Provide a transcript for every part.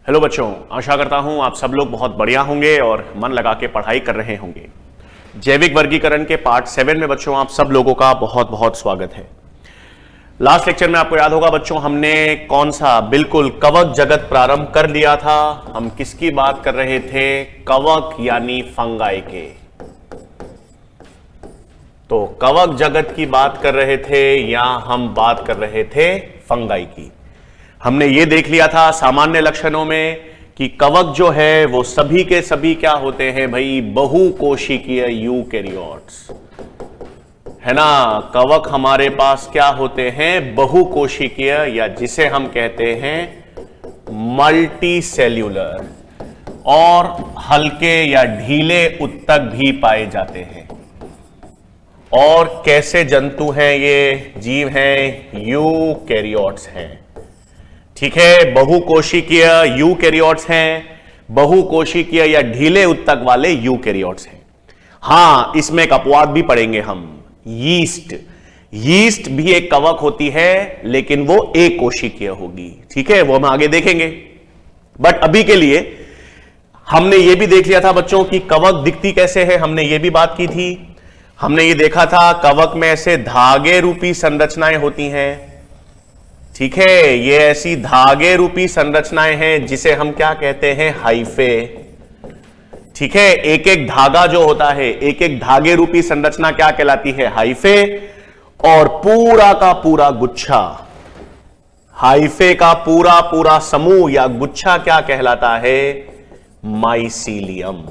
Hello बच्चों, आशा करता हूं आप सब लोग बहुत बढ़िया होंगे और मन लगा के पढ़ाई कर रहे होंगे। जैविक वर्गीकरण के पार्ट 7 में बच्चों आप सब लोगों का बहुत बहुत स्वागत है। लास्ट लेक्चर में आपको याद होगा बच्चों, हमने कौन सा बिल्कुल कवक जगत प्रारंभ कर लिया था। हम किसकी बात कर रहे थे? कवक यानी फंगाई के। तो कवक जगत की बात कर रहे थे या हम बात कर रहे थे फंगाई की। हमने ये देख लिया था सामान्य लक्षणों में कि कवक जो है वो सभी के सभी क्या होते हैं भाई? बहुकोशिकीय यूकैरियोट्स, है ना। कवक हमारे पास क्या होते हैं? बहुकोशिकीय, या जिसे हम कहते हैं मल्टी सेल्यूलर, और हल्के या ढीले उत्तक भी पाए जाते हैं। और कैसे जंतु हैं ये? जीव हैं, यूकैरियोट्स हैं। ठीक है, बहुकोशिकीय यूकैरियोट्स हैं, बहुकोशिकीय या ढीले उत्तक वाले यूकैरियोट्स हैं। हां, इसमें एक अपवाद भी पढ़ेंगे हम, यीस्ट। यीस्ट भी एक कवक होती है, लेकिन वो एक कोशिकीय होगी। ठीक है, वो हम आगे देखेंगे। बट अभी के लिए हमने ये भी देख लिया था बच्चों कि कवक दिखती कैसे है। हमने ये भी बात की थी। हमने ये देखा था कवक में ऐसे धागे रूपी संरचनाएं होती हैं। ठीक है, ये ऐसी धागे रूपी संरचनाएं हैं जिसे हम क्या कहते हैं? हाइफे। ठीक है, एक एक धागा जो होता है, एक एक धागे रूपी संरचना क्या कहलाती है? हाइफे। और पूरा का पूरा गुच्छा, हाइफे का पूरा पूरा समूह या गुच्छा क्या कहलाता है? माइसीलियम,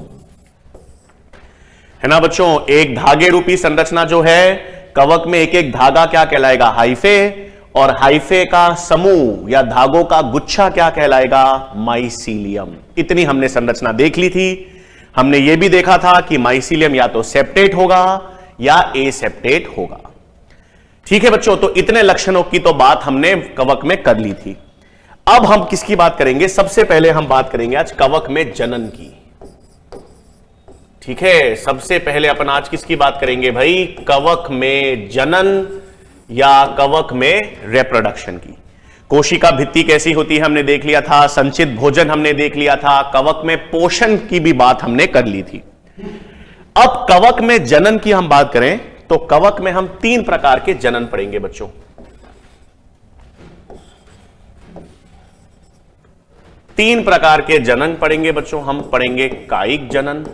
है ना बच्चों। एक धागे रूपी संरचना जो है कवक में, एक एक धागा क्या कहलाएगा? हाइफे। और हाइफे का समूह या धागों का गुच्छा क्या कहलाएगा? माइसीलियम। इतनी हमने संरचना देख ली थी। हमने यह भी देखा था कि माइसीलियम या तो सेप्टेट होगा या एसेप्टेट होगा। ठीक है बच्चों, तो इतने लक्षणों की तो बात हमने कवक में कर ली थी। अब हम किसकी बात करेंगे? सबसे पहले हम बात करेंगे आज कवक में जनन की। ठीक है, सबसे पहले अपन आज किसकी बात करेंगे भाई? कवक में जनन या कवक में रिप्रोडक्शन की। कोशिका भित्ति कैसी होती है हमने देख लिया था, संचित भोजन हमने देख लिया था, कवक में पोषण की भी बात हमने कर ली थी। अब कवक में जनन की हम बात करें तो कवक में हम 3 प्रकार के जनन पढ़ेंगे बच्चों। 3 प्रकार के जनन पढ़ेंगे बच्चों। हम पढ़ेंगे कायिक जनन,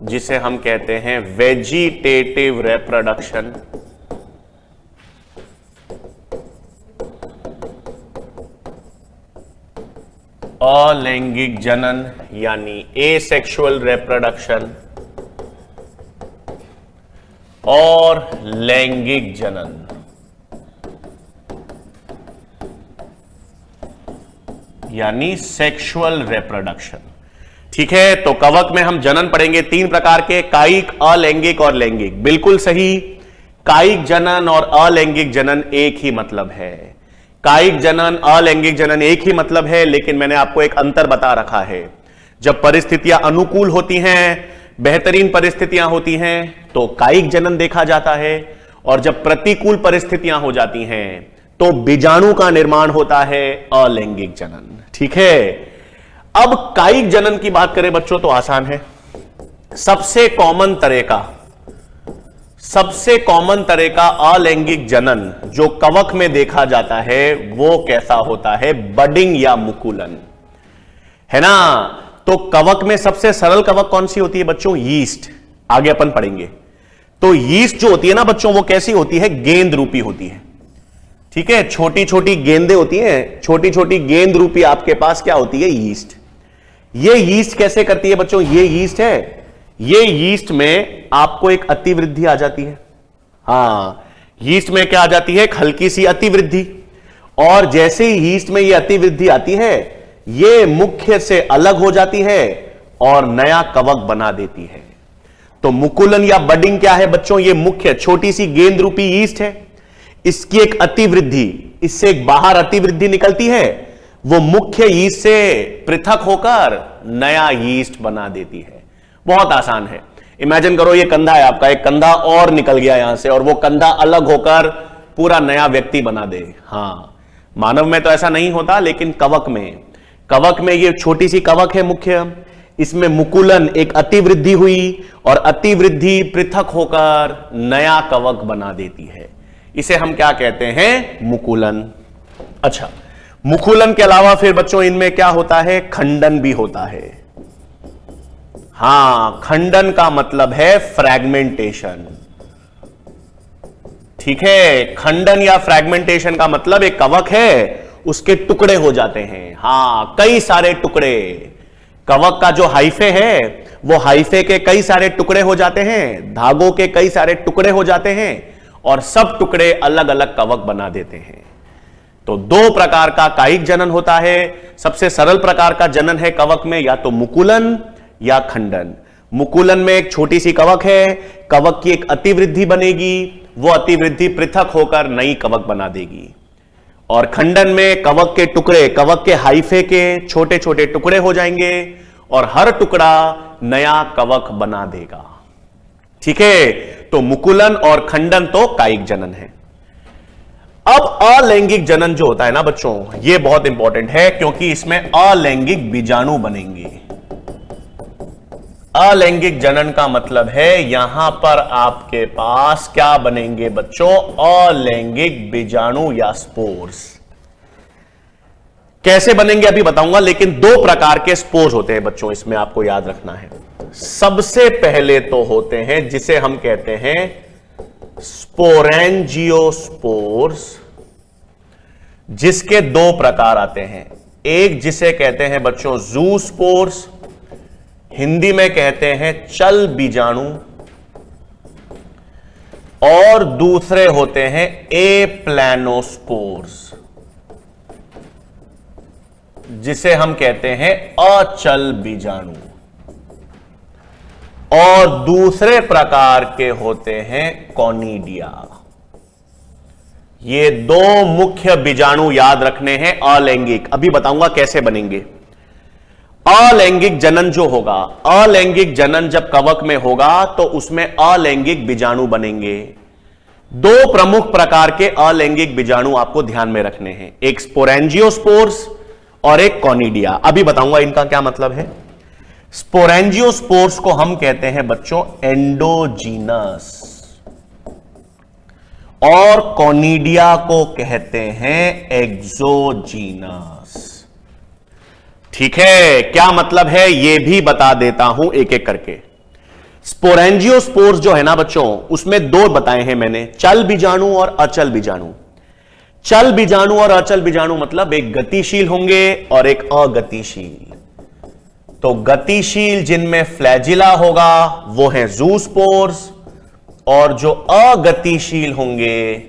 जिसे हम कहते हैं वेजिटेटिव रिप्रोडक्शन। अलैंगिक जनन यानी एसेक्सुअल रिप्रोडक्शन, और लैंगिक जनन यानी सेक्सुअल रिप्रोडक्शन। ठीक है, तो कवक में हम जनन पढ़ेंगे 3 प्रकार के, कायिक, अलैंगिक और लैंगिक। बिल्कुल सही, कायिक जनन और अलैंगिक जनन एक ही मतलब है। कायिक जनन, अलैंगिक जनन एक ही मतलब है, लेकिन मैंने आपको एक अंतर बता रखा है। जब परिस्थितियां अनुकूल होती हैं, बेहतरीन परिस्थितियां होती हैं, तो कायिक जनन देखा जाता है, और जब प्रतिकूल परिस्थितियां हो जाती हैं तो बीजाणु का निर्माण होता है, अलैंगिक जनन। ठीक है, अब कायिक जनन की बात करें बच्चों तो आसान है। सबसे कॉमन तरह का अलैंगिक जनन जो कवक में देखा जाता है वो कैसा होता है? बडिंग या मुकुलन, है ना। तो कवक में सबसे सरल कवक कौन सी होती है बच्चों? यीस्ट। आगे अपन पढ़ेंगे। तो यीस्ट जो होती है ना बच्चों, वो कैसी होती है? गेंद रूपी होती है। ठीक है, छोटी छोटी गेंदें होती हैं, छोटी छोटी गेंद रूपी आपके पास क्या होती है? यीस्ट। ये यीस्ट कैसे करती है बच्चों? ये यीस्ट है, ये यीस्ट में आपको एक अतिवृद्धि आ जाती है। हां, यीस्ट में क्या आ जाती है? एक हल्की सी अतिवृद्धि। और जैसे ही यीस्ट में ये अतिवृद्धि आती है, ये मुख्य से अलग हो जाती है और नया कवक बना देती है। तो मुकुलन या बडिंग क्या है बच्चों? ये मुख्य छोटी सी गेंद रूपी यीस्ट है, इसकी एक अतिवृद्धि, इससे एक बाहर अतिवृद्धि निकलती है, वो मुख्य यीस्ट से पृथक होकर नया यीस्ट बना देती है। बहुत आसान है। इमेजिन करो ये कंधा है आपका, एक कंधा और निकल गया यहां से, और वो कंधा अलग होकर पूरा नया व्यक्ति बना दे। हाँ, मानव में तो ऐसा नहीं होता, लेकिन कवक में ये छोटी सी कवक है मुख्य, इसमें मुकुलन एक अतिवृद्धि हुई और अतिवृद्धि पृथक होकर नया कवक बना देती है। इसे हम क्या कहते हैं? मुकुलन। अच्छा, मुकुलन के अलावा फिर बच्चों इनमें क्या होता है? खंडन भी होता है। हां, खंडन का मतलब है फ्रैगमेंटेशन। ठीक है, खंडन या फ्रैगमेंटेशन का मतलब एक कवक है, उसके टुकड़े हो जाते हैं। हां, कई सारे टुकड़े। कवक का जो हाइफे है, वो हाइफे के कई सारे टुकड़े हो जाते हैं, धागों के कई सारे टुकड़े हो जाते हैं, और सब टुकड़े अलग अलग कवक बना देते हैं। तो दो प्रकार का कायिक जनन होता है। सबसे सरल प्रकार का जनन है कवक में या तो मुकुलन या खंडन। मुकुलन में एक छोटी सी कवक है, कवक की एक अतिवृद्धि बनेगी, वो अतिवृद्धि पृथक होकर नई कवक बना देगी। और खंडन में कवक के टुकड़े, कवक के हाइफे के छोटे छोटे टुकड़े हो जाएंगे और हर टुकड़ा नया कवक बना देगा। ठीक है, तो मुकुलन और खंडन तो कायिक जनन है। अब अलैंगिक जनन जो होता है ना बच्चों, ये बहुत इंपॉर्टेंट है, क्योंकि इसमें अलैंगिक बीजाणु बनेंगे। अलैंगिक जनन का मतलब है यहां पर आपके पास क्या बनेंगे बच्चों? अलैंगिक बीजाणु या स्पोर्स। कैसे बनेंगे अभी बताऊंगा, लेकिन दो प्रकार के स्पोर्स होते हैं बच्चों, इसमें आपको याद रखना है। सबसे पहले तो होते हैं जिसे हम कहते हैं स्पोरेंजियोस्पोर्स, जिसके दो प्रकार आते हैं। एक जिसे कहते हैं बच्चों जूस्पोर्स, हिंदी में कहते हैं चल बीजाणु, और दूसरे होते हैं एप्लैनोस्पोर्स, जिसे हम कहते हैं अचल बीजाणु। और दूसरे प्रकार के होते हैं कॉनिडिया। ये दो मुख्य बीजाणु याद रखने हैं अलैंगिक। अभी बताऊंगा कैसे बनेंगे। अलैंगिक जनन जो होगा, अलैंगिक जनन जब कवक में होगा तो उसमें अलैंगिक बीजाणु बनेंगे। दो प्रमुख प्रकार के अलैंगिक बीजाणु आपको ध्यान में रखने हैं, एक स्पोरेंजियोस्पोर्स और एक कॉनिडिया। अभी बताऊंगा इनका क्या मतलब है। स्पोरेंजियोस्पोर्स को हम कहते हैं बच्चों एंडोजीनस, और कॉनिडिया को कहते हैं एक्सोजीनस। ठीक है, क्या मतलब है ये भी बता देता हूं एक एक करके। स्पोरेंजियोस्पोर्स जो है ना बच्चों, उसमें दो बताए हैं मैंने, चल बीजाणु और अचल बीजाणु। चल बीजाणु और अचल बीजाणु मतलब एक गतिशील होंगे और एक अगतिशील। तो गतिशील जिनमें फ्लैजिला होगा वो है जूस्पोर्स, और जो अगतिशील होंगे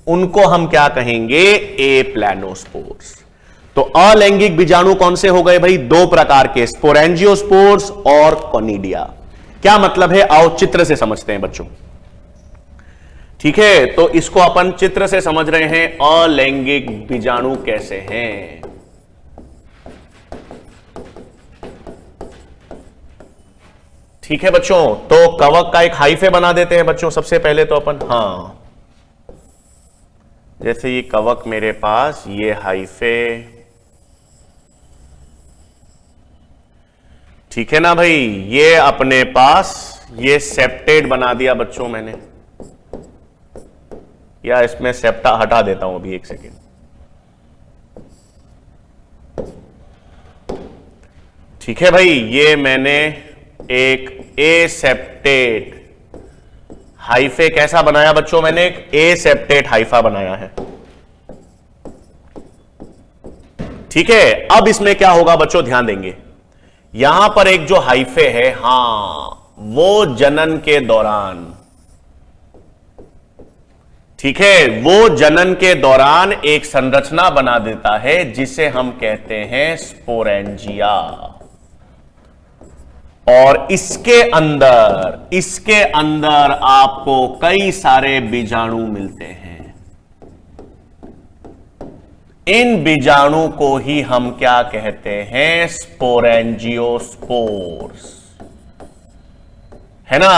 उनको हम क्या कहेंगे? एप्लैनोस्पोर्स। तो अलैंगिक बीजाणु कौन से हो गए भाई? दो प्रकार के, स्पोरेंजियोस्पोर्स और कॉनिडिया। क्या मतलब है आओ चित्र से समझते हैं बच्चों। ठीक है, तो इसको अपन चित्र से समझ रहे हैं अलैंगिक बीजाणु कैसे हैं। ठीक है बच्चों, तो कवक का एक हाइफे बना देते हैं बच्चों सबसे पहले तो अपन। हां, जैसे ये कवक मेरे पास, ये हाइफे, ठीक है ना भाई। ये अपने पास ये सेप्टेट बना दिया बच्चों मैंने, या इसमें सेप्टा हटा देता हूं अभी एक सेकेंड। ठीक है भाई, ये मैंने एक एसेप्टेट हाइफे कैसा बनाया बच्चों? मैंने एक एसेप्टेट हाइफा बनाया है। ठीक है, अब इसमें क्या होगा बच्चों, ध्यान देंगे। यहां पर एक जो हाइफे है, हां, वो जनन के दौरान, ठीक है, वो जनन के दौरान एक संरचना बना देता है जिसे हम कहते हैं स्पोरेंजिया। और इसके अंदर आपको कई सारे बीजाणु मिलते हैं। इन बीजाणु को ही हम क्या कहते हैं? स्पोरेंजियोस्पोर्स, है ना।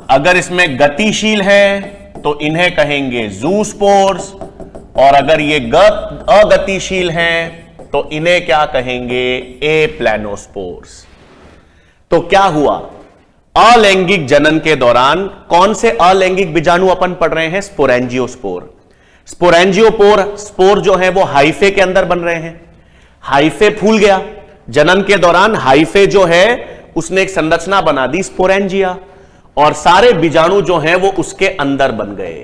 अगर इसमें गतिशील है तो इन्हें कहेंगे ज़ूस्पोर्स, और अगर ये अगतिशील हैं तो इन्हें क्या कहेंगे, एप्लैनोस्पोर्स। तो क्या हुआ, अलैंगिक जनन के दौरान कौन से अलैंगिक बीजाणु अपन पढ़ रहे हैं, स्पोरेंजियोस्पोर। स्पोर जो है वो हाइफे के अंदर बन रहे हैं, हाइफे फूल गया जनन के दौरान, हाइफे जो है उसने एक संरचना बना दी स्पोरेंजिया, और सारे बीजाणु जो हैं वो उसके अंदर बन गए।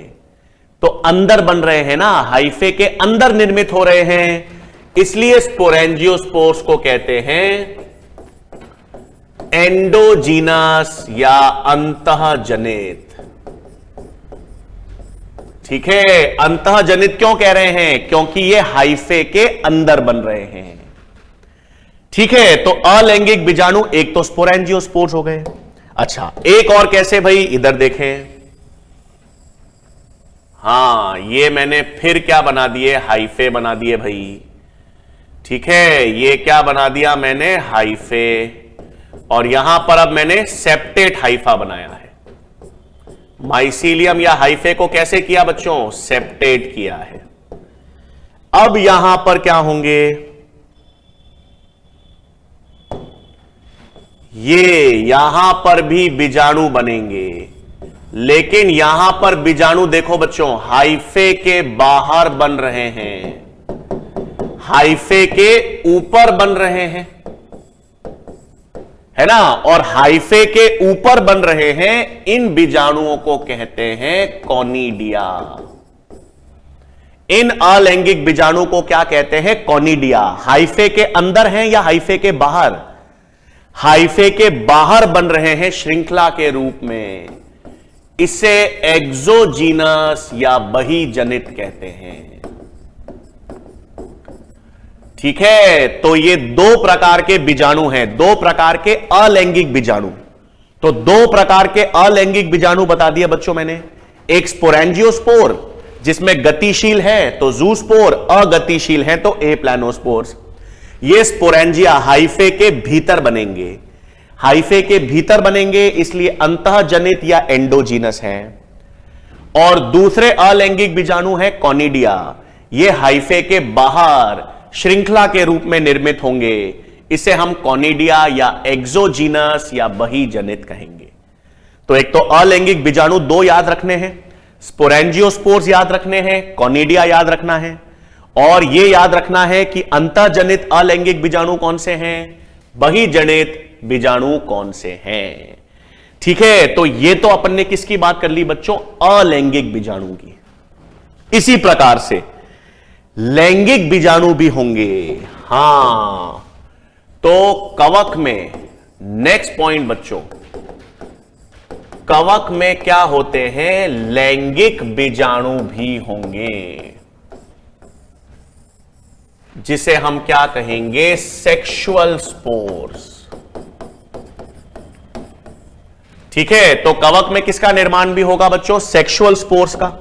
तो अंदर बन रहे हैं ना, हाइफे के अंदर निर्मित हो रहे हैं, इसलिए स्पोरेंजियोस्पोर्स को कहते हैं एंडोजीनस या अंतःजनित। ठीक है, अंतःजनित क्यों कह रहे हैं, क्योंकि ये हाइफे के अंदर बन रहे हैं। ठीक है, तो अलैंगिक बीजाणु एक तो स्पोरेंजियोस्पोर्स हो गए। अच्छा, एक और कैसे भाई, इधर देखें, हां ये मैंने फिर क्या बना दिए, हाइफे बना दिए भाई। ठीक है, ये क्या बना दिया मैंने, हाइफे, और यहां पर अब मैंने सेप्टेट हाइफा बनाया है। माइसीलियम या हाइफे को कैसे किया बच्चों, सेप्टेट किया है। अब यहां पर क्या होंगे, ये यहां पर भी बीजाणु बनेंगे, लेकिन यहां पर बीजाणु देखो बच्चों, हाइफे के बाहर बन रहे हैं, हाइफे के ऊपर बन रहे हैं, है ना, और हाइफे के ऊपर बन रहे हैं, इन बीजाणुओं को कहते हैं कॉनिडिया। इन अलैंगिक बीजाणु को क्या कहते हैं, कॉनिडिया। हाइफे के अंदर हैं या हाइफे के बाहर, हाइफे के बाहर बन रहे हैं श्रृंखला के रूप में, इसे एक्सोजीनस या बहिजनित कहते हैं। ठीक है, तो ये दो प्रकार के बीजाणु हैं, दो प्रकार के अलैंगिक बीजाणु। तो दो प्रकार के अलैंगिक बीजाणु बता दिया बच्चों मैंने, एक स्पोरेंजियोस्पोर जिसमें गतिशील है तो ज़ूस्पोर, अगतिशील है तो एप्लैनोस्पोर्स। ये स्पोरेंजिया हाइफे के भीतर बनेंगे, हाइफे के भीतर बनेंगे, इसलिए अंतःजनित या एंडोजीनस हैं। और दूसरे अलैंगिक बीजाणु है कॉनिडिया, ये हाइफे के बाहर श्रृंखला के रूप में निर्मित होंगे, इसे हम कॉनिडिया या एक्सोजीनस या बहिजनित कहेंगे। तो एक तो अलैंगिक बीजाणु दो याद रखने हैं, स्पोरेंजियोस्पोर्स याद रखने हैं, कॉनिडिया याद रखना है, और यह याद रखना है कि अंतःजनित अलैंगिक बीजाणु कौन से हैं, बहिजनित बीजाणु कौन से हैं। ठीक है, तो यह तो अपन ने किसकी बात कर ली बच्चों, अलैंगिक बीजाणु की। इसी प्रकार से लैंगिक बीजाणु भी होंगे। हां, तो कवक में नेक्स्ट पॉइंट बच्चों, कवक में क्या होते हैं, लैंगिक बीजाणु भी होंगे, जिसे हम क्या कहेंगे, सेक्सुअल स्पोर्स। ठीक है, तो कवक में किसका निर्माण भी होगा बच्चों, सेक्सुअल स्पोर्स का।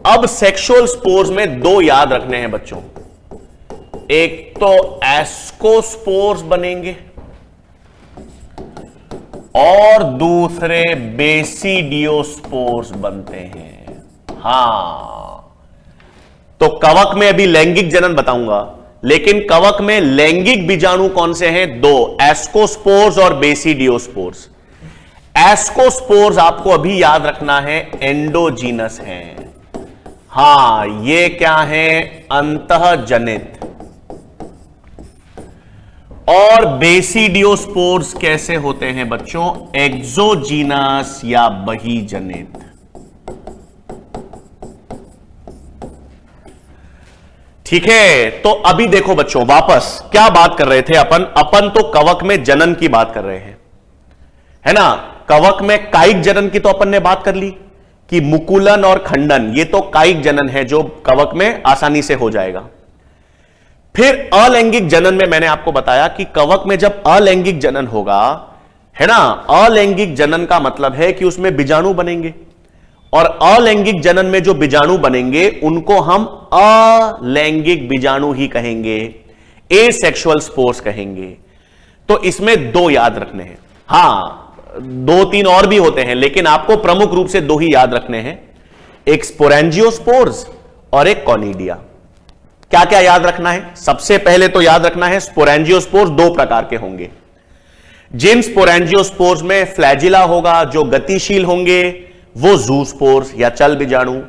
अब सेक्सुअल स्पोर्स में दो याद रखने हैं बच्चों, एक तो एस्कोस्पोर्स बनेंगे और दूसरे बेसिडियोस्पोर्स बनते हैं। हां, तो कवक में अभी लैंगिक जनन बताऊंगा, लेकिन कवक में लैंगिक बीजाणु कौन से हैं, दो, एस्कोस्पोर्स और बेसिडियोस्पोर्स। एस्कोस्पोर्स आपको अभी याद रखना है एंडोजीनस हैं। हां, ये क्या है, अंतःजनित। और बेसिडियोस्पोर्स कैसे होते हैं बच्चों, एक्सोजीनस या बहिजनित। ठीक है, तो अभी देखो बच्चों, वापस क्या बात कर रहे थे अपन तो कवक में जनन की बात कर रहे हैं, है ना। कवक में कायिक जनन की तो अपन ने बात कर ली कि मुकुलन और खंडन, ये तो कायिक जनन है जो कवक में आसानी से हो जाएगा। फिर अलैंगिक जनन में मैंने आपको बताया कि कवक में जब अलैंगिक जनन होगा, है ना, अलैंगिक जनन का मतलब है कि उसमें बीजाणु बनेंगे, और अलैंगिक जनन में जो बीजाणु बनेंगे उनको हम अलैंगिक बीजाणु ही कहेंगे, एसेक्सुअल स्पोर्स कहेंगे। तो इसमें दो याद रखने हैं। हां, दो तीन और भी होते हैं, लेकिन आपको प्रमुख रूप से दो ही याद रखने हैं। एक स्पोरेंजियोस्पोर्स और एक कॉनिडिया। क्या क्या याद रखना है? सबसे पहले तो याद रखना है स्पोरेंजियोस्पोर्स दो प्रकार के होंगे। जिन स्पोरेंजियोस्पोर्स में फ्लैजिला होगा, जो गतिशील होंगे, वो जूस्पोर्स या चल बीजाणु,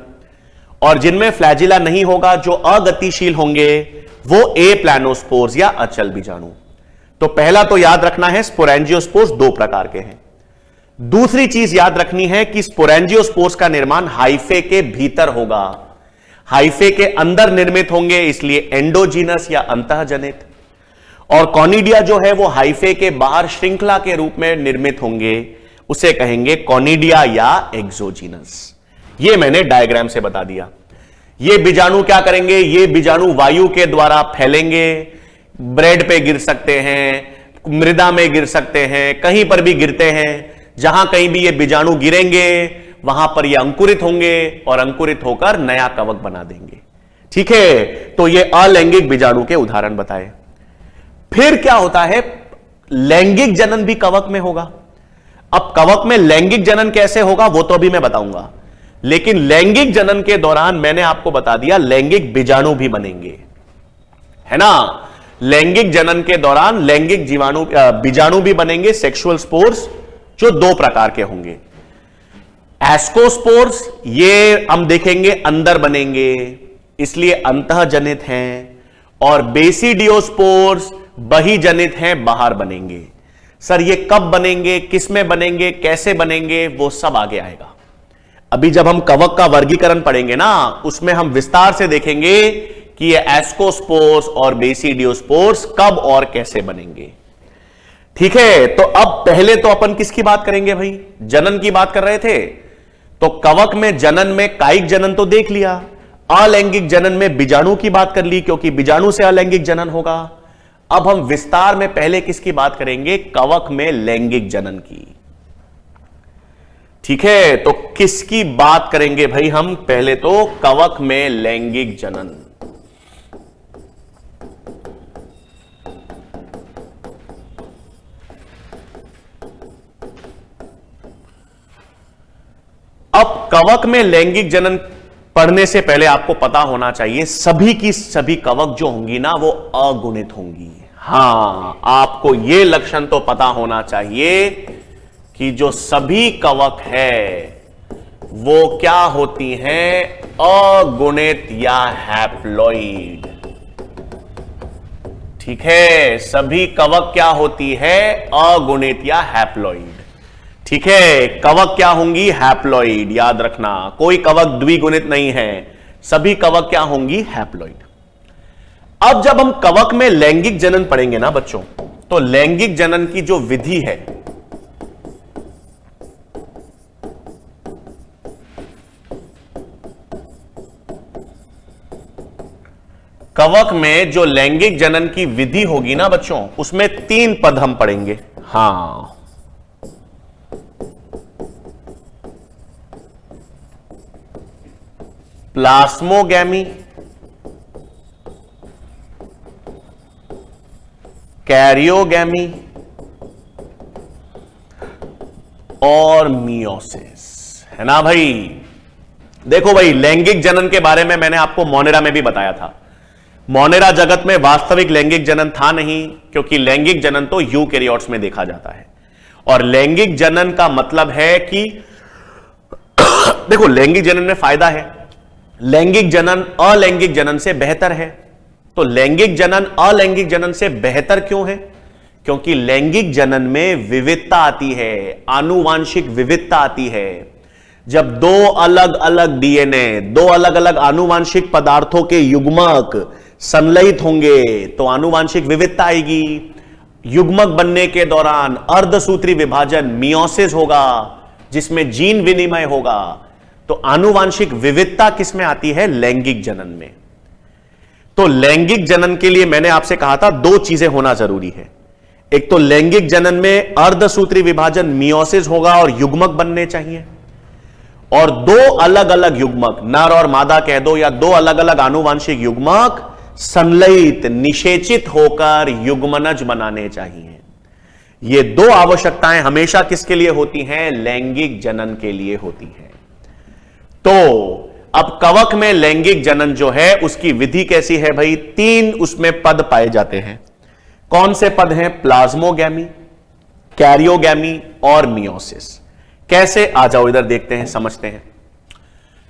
और जिनमें फ्लैजिला नहीं होगा, जो अगतिशील होंगे, वो ए प्लानोस्पोर्स या अचल बीजाणु। तो पहला तो याद रखना है स्पोरेंजियोस्पोर्स दो प्रकार के हैं। दूसरी चीज याद रखनी है कि स्पोरेंजियोस्पोर्स का निर्माण हाइफे के भीतर होगा, हाइफे के अंदर निर्मित होंगे, इसलिए एंडोजीनस या अंतःजनित। और कॉनिडिया जो है वो हाइफे के बाहर श्रृंखला के रूप में निर्मित होंगे, उसे कहेंगे कॉनिडिया या एक्सोजीनस। ये मैंने डायग्राम से बता दिया। ये बीजाणु क्या करेंगे? ये बीजाणु वायु के द्वारा फैलेंगे, ब्रेड पे गिर सकते हैं, मृदा में गिर सकते हैं, कहीं पर भी गिरते हैं। जहां कहीं भी ये बीजाणु गिरेंगे वहां पर ये अंकुरित होंगे और अंकुरित होकर नया कवक बना देंगे। ठीक है, तो ये अलैंगिक बीजाणु के उदाहरण बताए। फिर क्या होता है? लैंगिक जनन भी कवक में होगा। अब कवक में लैंगिक जनन कैसे होगा वो तो अभी मैं बताऊंगा, लेकिन लैंगिक जनन के दौरान मैंने आपको बता दिया लैंगिक बीजाणु भी बनेंगे, है ना। लैंगिक जनन के दौरान लैंगिक जीवाणु बीजाणु भी बनेंगे, सेक्सुअल स्पोर्स, जो दो प्रकार के होंगे। एस्कोस्पोर्स ये हम देखेंगे अंदर बनेंगे, इसलिए अंतःजनित हैं, और बेसिडियोस्पोर्स बहिजनित हैं, बाहर बनेंगे। सर ये कब बनेंगे, किस में बनेंगे, कैसे बनेंगे, वो सब आगे आएगा। अभी जब हम कवक का वर्गीकरण पढ़ेंगे ना, उसमें हम विस्तार से देखेंगे कि ये एस्कोस्पोर्स और बेसिडियोस्पोर्स कब और कैसे बनेंगे। ठीक है, तो अब पहले तो अपन किसकी बात करेंगे भाई? जनन की बात कर रहे थे। तो कवक में जनन में कायिक जनन तो देख लिया, अलैंगिक जनन में बीजाणु की बात कर ली, क्योंकि बीजाणु से अलैंगिक जनन होगा। अब हम विस्तार में पहले किसकी बात करेंगे? कवक में लैंगिक जनन की। ठीक है, तो किसकी बात करेंगे भाई हम? पहले तो कवक में लैंगिक जनन। अब कवक में लैंगिक जनन पढ़ने से पहले आपको पता होना चाहिए सभी की सभी कवक जो होंगी ना वो अगुणित होंगी। हां, आपको यह लक्षण तो पता होना चाहिए कि जो सभी कवक है वो क्या होती हैं? अगुणित या हैप्लॉइड। ठीक है, सभी कवक क्या होती है? अगुणित या हैप्लॉइड। ठीक है, कवक क्या होंगी? हैप्लॉइड। याद रखना, कोई कवक द्विगुणित नहीं है, सभी कवक क्या होंगी? हैप्लॉइड। अब जब हम कवक में लैंगिक जनन पढ़ेंगे ना बच्चों, तो लैंगिक जनन की जो विधि है, कवक में जो लैंगिक जनन की विधि होगी ना बच्चों, उसमें 3 पद हम पढ़ेंगे। हां, प्लास्मोगैमी, कैरियोगैमी और मियोसिस, है ना भाई। देखो भाई, लैंगिक जनन के बारे में मैंने आपको मोनेरा में भी बताया था। मोनेरा जगत में वास्तविक लैंगिक जनन था नहीं, क्योंकि लैंगिक जनन तो यूकैरियोट्स में देखा जाता है। और लैंगिक जनन का मतलब है कि देखो, लैंगिक जनन में फायदा है, लैंगिक जनन अलैंगिक जनन से बेहतर है। तो लैंगिक जनन अलैंगिक जनन से बेहतर क्यों है? क्योंकि लैंगिक जनन में विविधता आती है, आनुवांशिक विविधता आती है। जब दो अलग अलग डीएनए, दो अलग अलग आनुवांशिक पदार्थों के युग्मक संलयित होंगे तो आनुवांशिक विविधता आएगी। युग्मक बनने के दौरान अर्धसूत्री विभाजन मियोसिस होगा, जिसमें जीन विनिमय होगा। तो आनुवांशिक विविधता किसमें आती है? लैंगिक जनन में। तो लैंगिक जनन के लिए मैंने आपसे कहा था 2 चीजें होना जरूरी है। एक तो लैंगिक जनन में अर्धसूत्री विभाजन मियोसिस होगा और युग्मक बनने चाहिए, और 2 अलग अलग युग्मक, नर और मादा कह दो, या 2 अलग अलग आनुवांशिक युग्मक संलयित निषेचित होकर युग्मनज बनाने चाहिए। ये 2 आवश्यकताएं हमेशा किसके लिए होती हैं? लैंगिक जनन के लिए होती हैं। तो अब कवक में लैंगिक जनन जो है उसकी विधि कैसी है भाई? 3 उसमें पद पाए जाते हैं। कौन से पद हैं? प्लाज्मोगैमी, कैरियोगैमी और मियोसिस। कैसे? आ जाओ इधर देखते हैं, समझते हैं।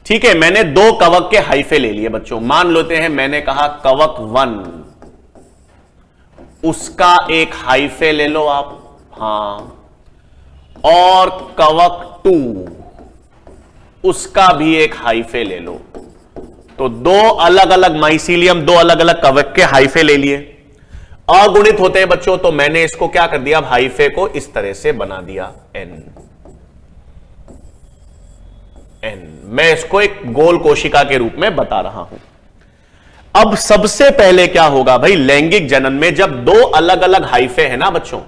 ठीक है, मैंने 2 कवक के हाइफे ले लिए बच्चों। मान लेते हैं मैंने कहा कवक 1, उसका एक हाइफे ले लो आप, हां, और कवक 2 उसका भी एक हाइफे ले लो। तो 2 अलग अलग माइसीलियम, 2 अलग अलग कवक के हाइफे ले लिए। अगुणित होते हैं बच्चों, तो मैंने इसको क्या कर दिया? हाइफे को इस तरह से बना दिया N। मैं इसको एक गोल कोशिका के रूप में बता रहा हूं। अब सबसे पहले क्या होगा भाई? लैंगिक जनन में जब 2 अलग अलग हाइफे हैं ना बच्चों,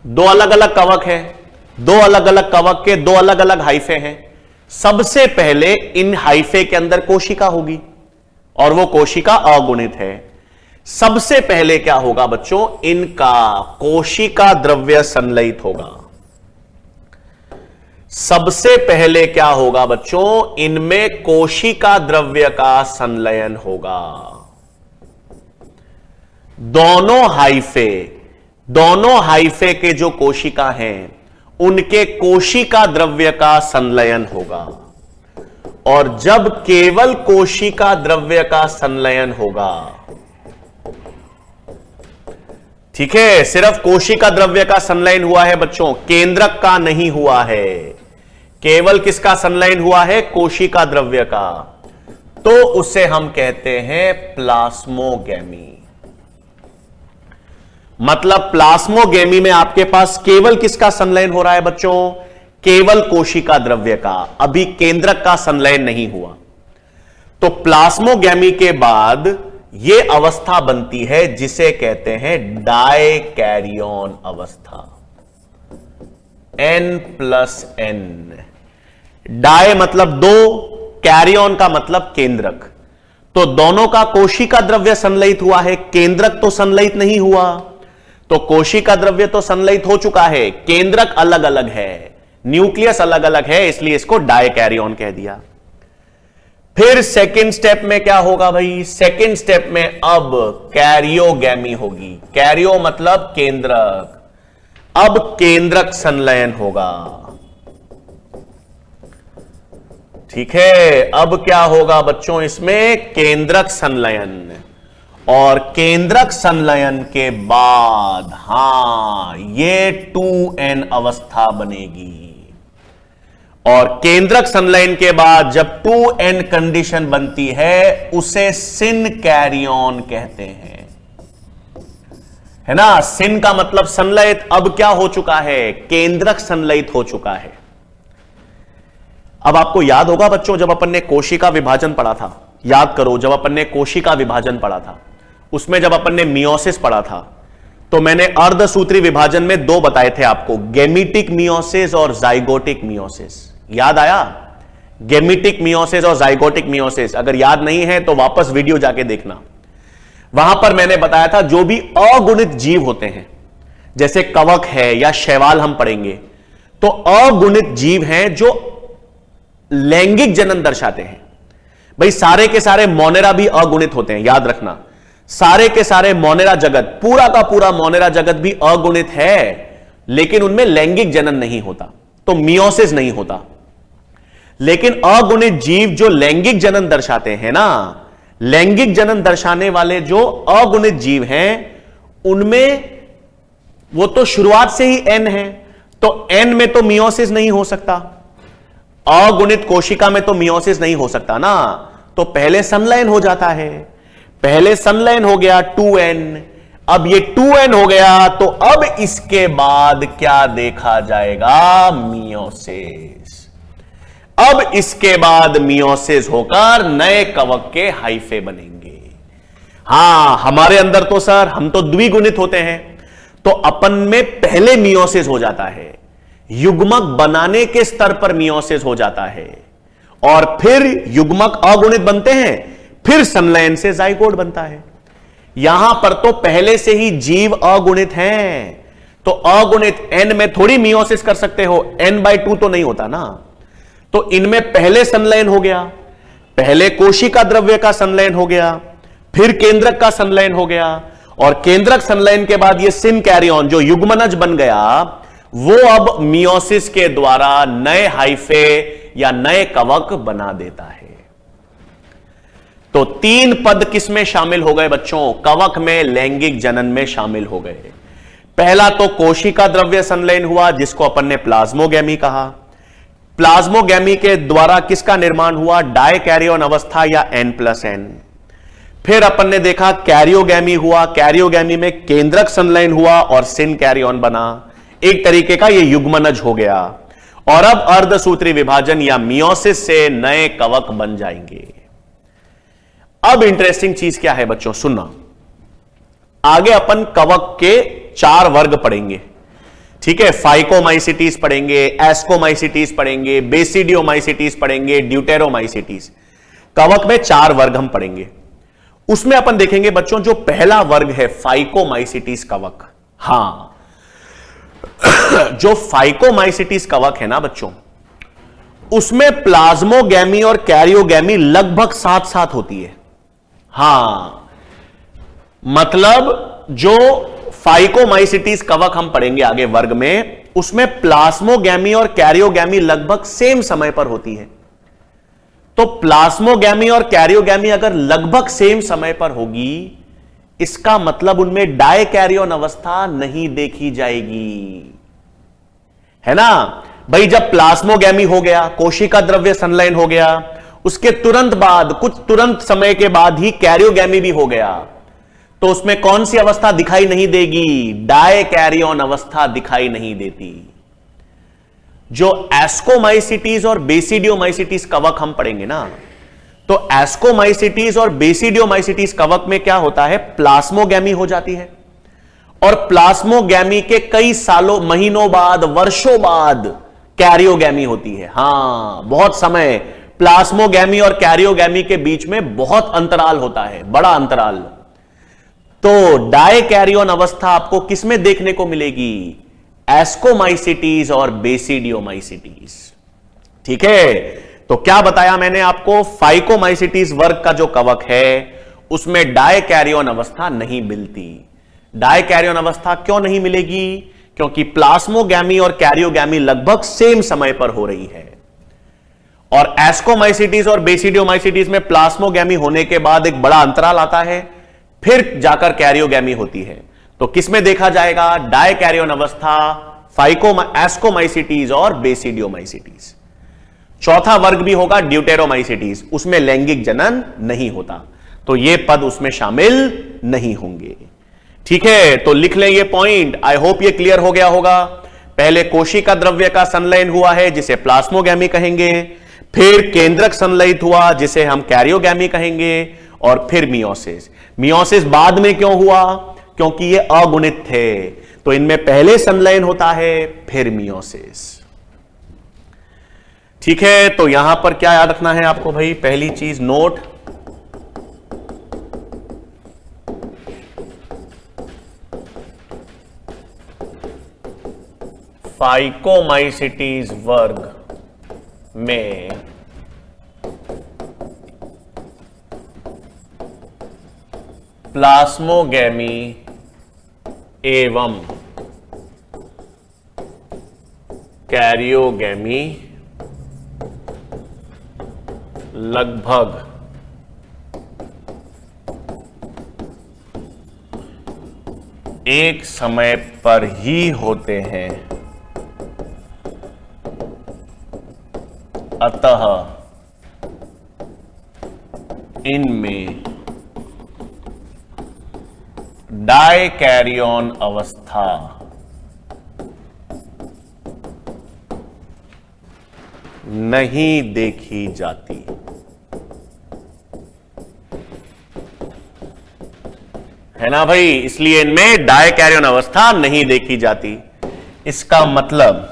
2 अलग अलग कवक है, 2 अलग अलग कवक के 2 अलग अलग हाइफे हैं, सबसे पहले इन हाइफे के अंदर कोशिका होगी और वो कोशिका अगुणित है। सबसे पहले क्या होगा बच्चों? इनका कोशिका द्रव्य संलयित होगा। सबसे पहले क्या होगा बच्चों? इनमें कोशिका द्रव्य का संलयन होगा। दोनों हाइफे के जो कोशिका हैं उनके कोशिका द्रव्य का संलयन होगा। और जब केवल कोशिका द्रव्य का संलयन होगा, ठीक है, सिर्फ कोशिका द्रव्य का संलयन हुआ है बच्चों, केंद्रक का नहीं हुआ है। केवल किसका संलयन हुआ है? कोशिका द्रव्य का। तो उसे हम कहते हैं प्लास्मोगैमी। मतलब प्लास्मोगैमी में आपके पास केवल किसका संलयन हो रहा है बच्चों? केवल कोशिका द्रव्य का, अभी केंद्रक का संलयन नहीं हुआ। तो प्लास्मोगैमी के बाद यह अवस्था बनती है जिसे कहते हैं डायकैरियन अवस्था, N+N। डाय मतलब 2, कैरियन का मतलब केंद्रक। तो दोनों का कोशिका द्रव्य संलयित हुआ है, केंद्रक तो संलयित नहीं हुआ। तो कोशिका द्रव्य तो संलयित हो चुका है, केंद्रक अलग अलग है, न्यूक्लियस अलग अलग है, इसलिए इसको डायकैरियन कह दिया। फिर सेकंड स्टेप में क्या होगा भाई? सेकंड स्टेप में अब कैरियोगैमी होगी। कैरियो मतलब केंद्रक। अब केंद्रक संलयन होगा। ठीक है, अब क्या होगा बच्चों? इसमें केंद्रक संलयन। और केंद्रक संलयन के बाद ये 2N अवस्था बनेगी। और केंद्रक संलयन के बाद जब 2N कंडीशन बनती है उसे सिन कैरियन कहते हैं, है ना। सिन का मतलब संलयित। अब क्या हो चुका है? केंद्रक संलयित हो चुका है। अब आपको याद होगा बच्चों, जब अपन ने कोशिका विभाजन पढ़ा था, याद करो, जब अपन ने कोशिका विभाजन पढ़ा था उसमें जब अपन ने मियोसिस पढ़ा था तो मैंने अर्धसूत्री विभाजन में 2 बताए थे आपको, गेमीटिक मियोसिस और जाइगोटिक मियोसिस। याद आया? गेमीटिक मियोसिस और जाइगोटिक मियोसिस। अगर याद नहीं है तो वापस वीडियो जाके देखना। वहां पर मैंने बताया था जो भी अगुणित जीव होते हैं, जैसे कवक है या शैवाल हम पढ़ेंगे, तो अगुणित जीव हैं जो लैंगिक जनन दर्शाते हैं। भाई सारे के सारे मोनेरा भी अगुणित होते हैं, याद रखना। सारे के सारे मोनेरा जगत, पूरा का पूरा मोनेरा जगत भी अगुणित है, लेकिन उनमें लैंगिक जनन नहीं होता, तो मियोसिस नहीं होता। लेकिन अगुणित जीव जो लैंगिक जनन दर्शाते हैं ना, लैंगिक जनन दर्शाने वाले जो अगुणित जीव हैं उनमें वो तो शुरुआत से ही N है, तो N में तो मियोसिस नहीं हो सकता। अगुणित कोशिका में तो मियोसिस नहीं हो सकता ना, तो पहले संलयन हो जाता है। पहले संलयन हो गया 2N। अब ये 2N हो गया तो अब इसके बाद क्या देखा जाएगा? मियोसिस। अब इसके बाद मियोसिस होकर नए कवक के हाइफे बनेंगे। हां, हमारे अंदर तो सर हम तो द्विगुणित होते हैं, तो अपन में पहले मियोसिस हो जाता है, युग्मक बनाने के स्तर पर मियोसिस हो जाता है, और फिर युग्मक अगुणित बनते हैं, फिर संलयन से जाइगोट बनता है। यहां पर तो पहले से ही जीव अगुणित हैं, तो अगुणित N में थोड़ी मियोसिस कर सकते हो, N/2 तो नहीं होता ना। तो इनमें पहले संलयन हो गया, पहले कोशिका द्रव्य का संलयन हो गया, फिर केंद्रक का संलयन हो गया, और केंद्रक संलयन के बाद ये सिन कैरियन जो युग्मनज बन गया, वो अब मियोसिस के द्वारा नए हाइफे या नए कवक बना देता है। तो 3 पद किसमें शामिल हो गए बच्चों? कवक में, लैंगिक जनन में शामिल हो गए। पहला तो कोशिका द्रव्य संलयन हुआ, जिसको अपन ने प्लाज्मोगैमी कहा। प्लाज्मोगैमी के द्वारा किसका निर्माण हुआ? डायकैरियन अवस्था या N+N। फिर अपन ने देखा कैरियोगैमी हुआ, कैरियोगैमी में केंद्रक संलयन हुआ और सिन कैरियन बना, एक तरीके का ये युग्मनज हो गया। और अब अर्धसूत्री विभाजन या मियोसिस से नए कवक बन जाएंगे। अब इंटरेस्टिंग चीज क्या है बच्चों, सुनना। आगे अपन कवक के 4 वर्ग पढ़ेंगे, ठीक है। फाइकोमाइसिटीज पढ़ेंगे, एस्कोमाइसिटीज पढ़ेंगे, बेसिडियोमाइसिटीज पढ़ेंगे, ड्यूटेरोमाइसिटीज। कवक में 4 वर्ग हम पढ़ेंगे। उसमें अपन देखेंगे बच्चों, जो पहला वर्ग है फाइकोमाइसिटीज कवक, हां जो फाइकोमाइसिटीज कवक है ना बच्चों, उसमें प्लाज्मोगैमी और कैरियोगैमी लगभग साथ साथ होती है। हां, मतलब जो फाइकोमाइसिटीज कवक हम पढ़ेंगे आगे वर्ग में, उसमें प्लाज्मोगैमी और कैरियोगैमी लगभग सेम समय पर होती है। तो प्लाज्मोगैमी और कैरियोगैमी अगर लगभग सेम समय पर होगी, इसका मतलब उनमें डायकैरियन अवस्था नहीं देखी जाएगी, है ना भाई। जब प्लाज्मोगैमी हो गया, कोशिका द्रव्य संलयन हो गया, उसके तुरंत बाद, कुछ तुरंत समय के बाद ही कैरियोगैमी भी हो गया, तो उसमें कौन सी अवस्था दिखाई नहीं देगी? डायकैरियन अवस्था दिखाई नहीं देती। जो एस्कोमाइसिटीज और बेसिडियोमाइसिटीज कवक हम पढ़ेंगे ना, तो एस्कोमाइसिटीज और बेसिडियोमाइसिटीज कवक में क्या होता है? प्लाज्मोगैमी हो जाती है, और प्लाज्मोगैमी के कई सालों, महीनों बाद, वर्षों बाद कैरियोगैमी होती है। हां, बहुत समय प्लाज्मोगैमी और कैरियोगैमी के बीच में बहुत अंतराल होता है, बड़ा अंतराल। तो डायकैरियन अवस्था आपको किसमें देखने को मिलेगी? एस्कोमाइसिटीज और बेसिडियोमाइसिटीज, ठीक है। तो क्या बताया मैंने आपको? फाइकोमाइसिटीज वर्ग का जो कवक है, उसमें डायकैरियन अवस्था नहीं मिलती। डायकैरियन अवस्था क्यों नहीं मिलेगी? क्योंकि प्लाज्मोगैमी और कैरियोगैमी लगभग सेम समय पर हो रही है, और एस्कोमाइसिटीज और बेसिडियोमाइसिटीज में प्लाज्मोगैमी होने के बाद एक बड़ा अंतराल आता है, फिर जाकर कैरियोगैमी होती है। तो किसमें देखा जाएगा? डायकैरियन अवस्था, एस्कोमाइसिटीज और बेसिडियोमाइसिटीज। चौथा वर्ग भी होगा ड्यूटेरोमाइसिटीज, उसमें लैंगिक जनन नहीं होता, तो ये पद उसमें शामिल नहीं होंगे, ठीक है। तो लिख लें ये पॉइंट, आई होप ये क्लियर हो गया होगा। पहले कोशिका द्रव्य का संलयन हुआ है, जिसे प्लाज्मोगैमी कहेंगे, फिर केंद्रक संलयित हुआ, जिसे हम कैरियोगैमी कहेंगे, और फिर मियोसिस। मियोसिस बाद में क्यों हुआ? क्योंकि ये अगुणित थे, तो इनमें पहले संलयन होता है, फिर मियोसिस, ठीक है। तो यहां पर क्या याद रखना है आपको भाई? पहली चीज नोट, फाइकोमाइसिटीज वर्ग में प्लाज्मोगैमी एवं कैरियोगैमी लगभग एक समय पर ही होते हैं, अतः इनमें डायकैरियन अवस्था नहीं देखी जाती। है ना भाई? इसलिए इनमें डायकैरियन अवस्था नहीं देखी जाती। इसका मतलब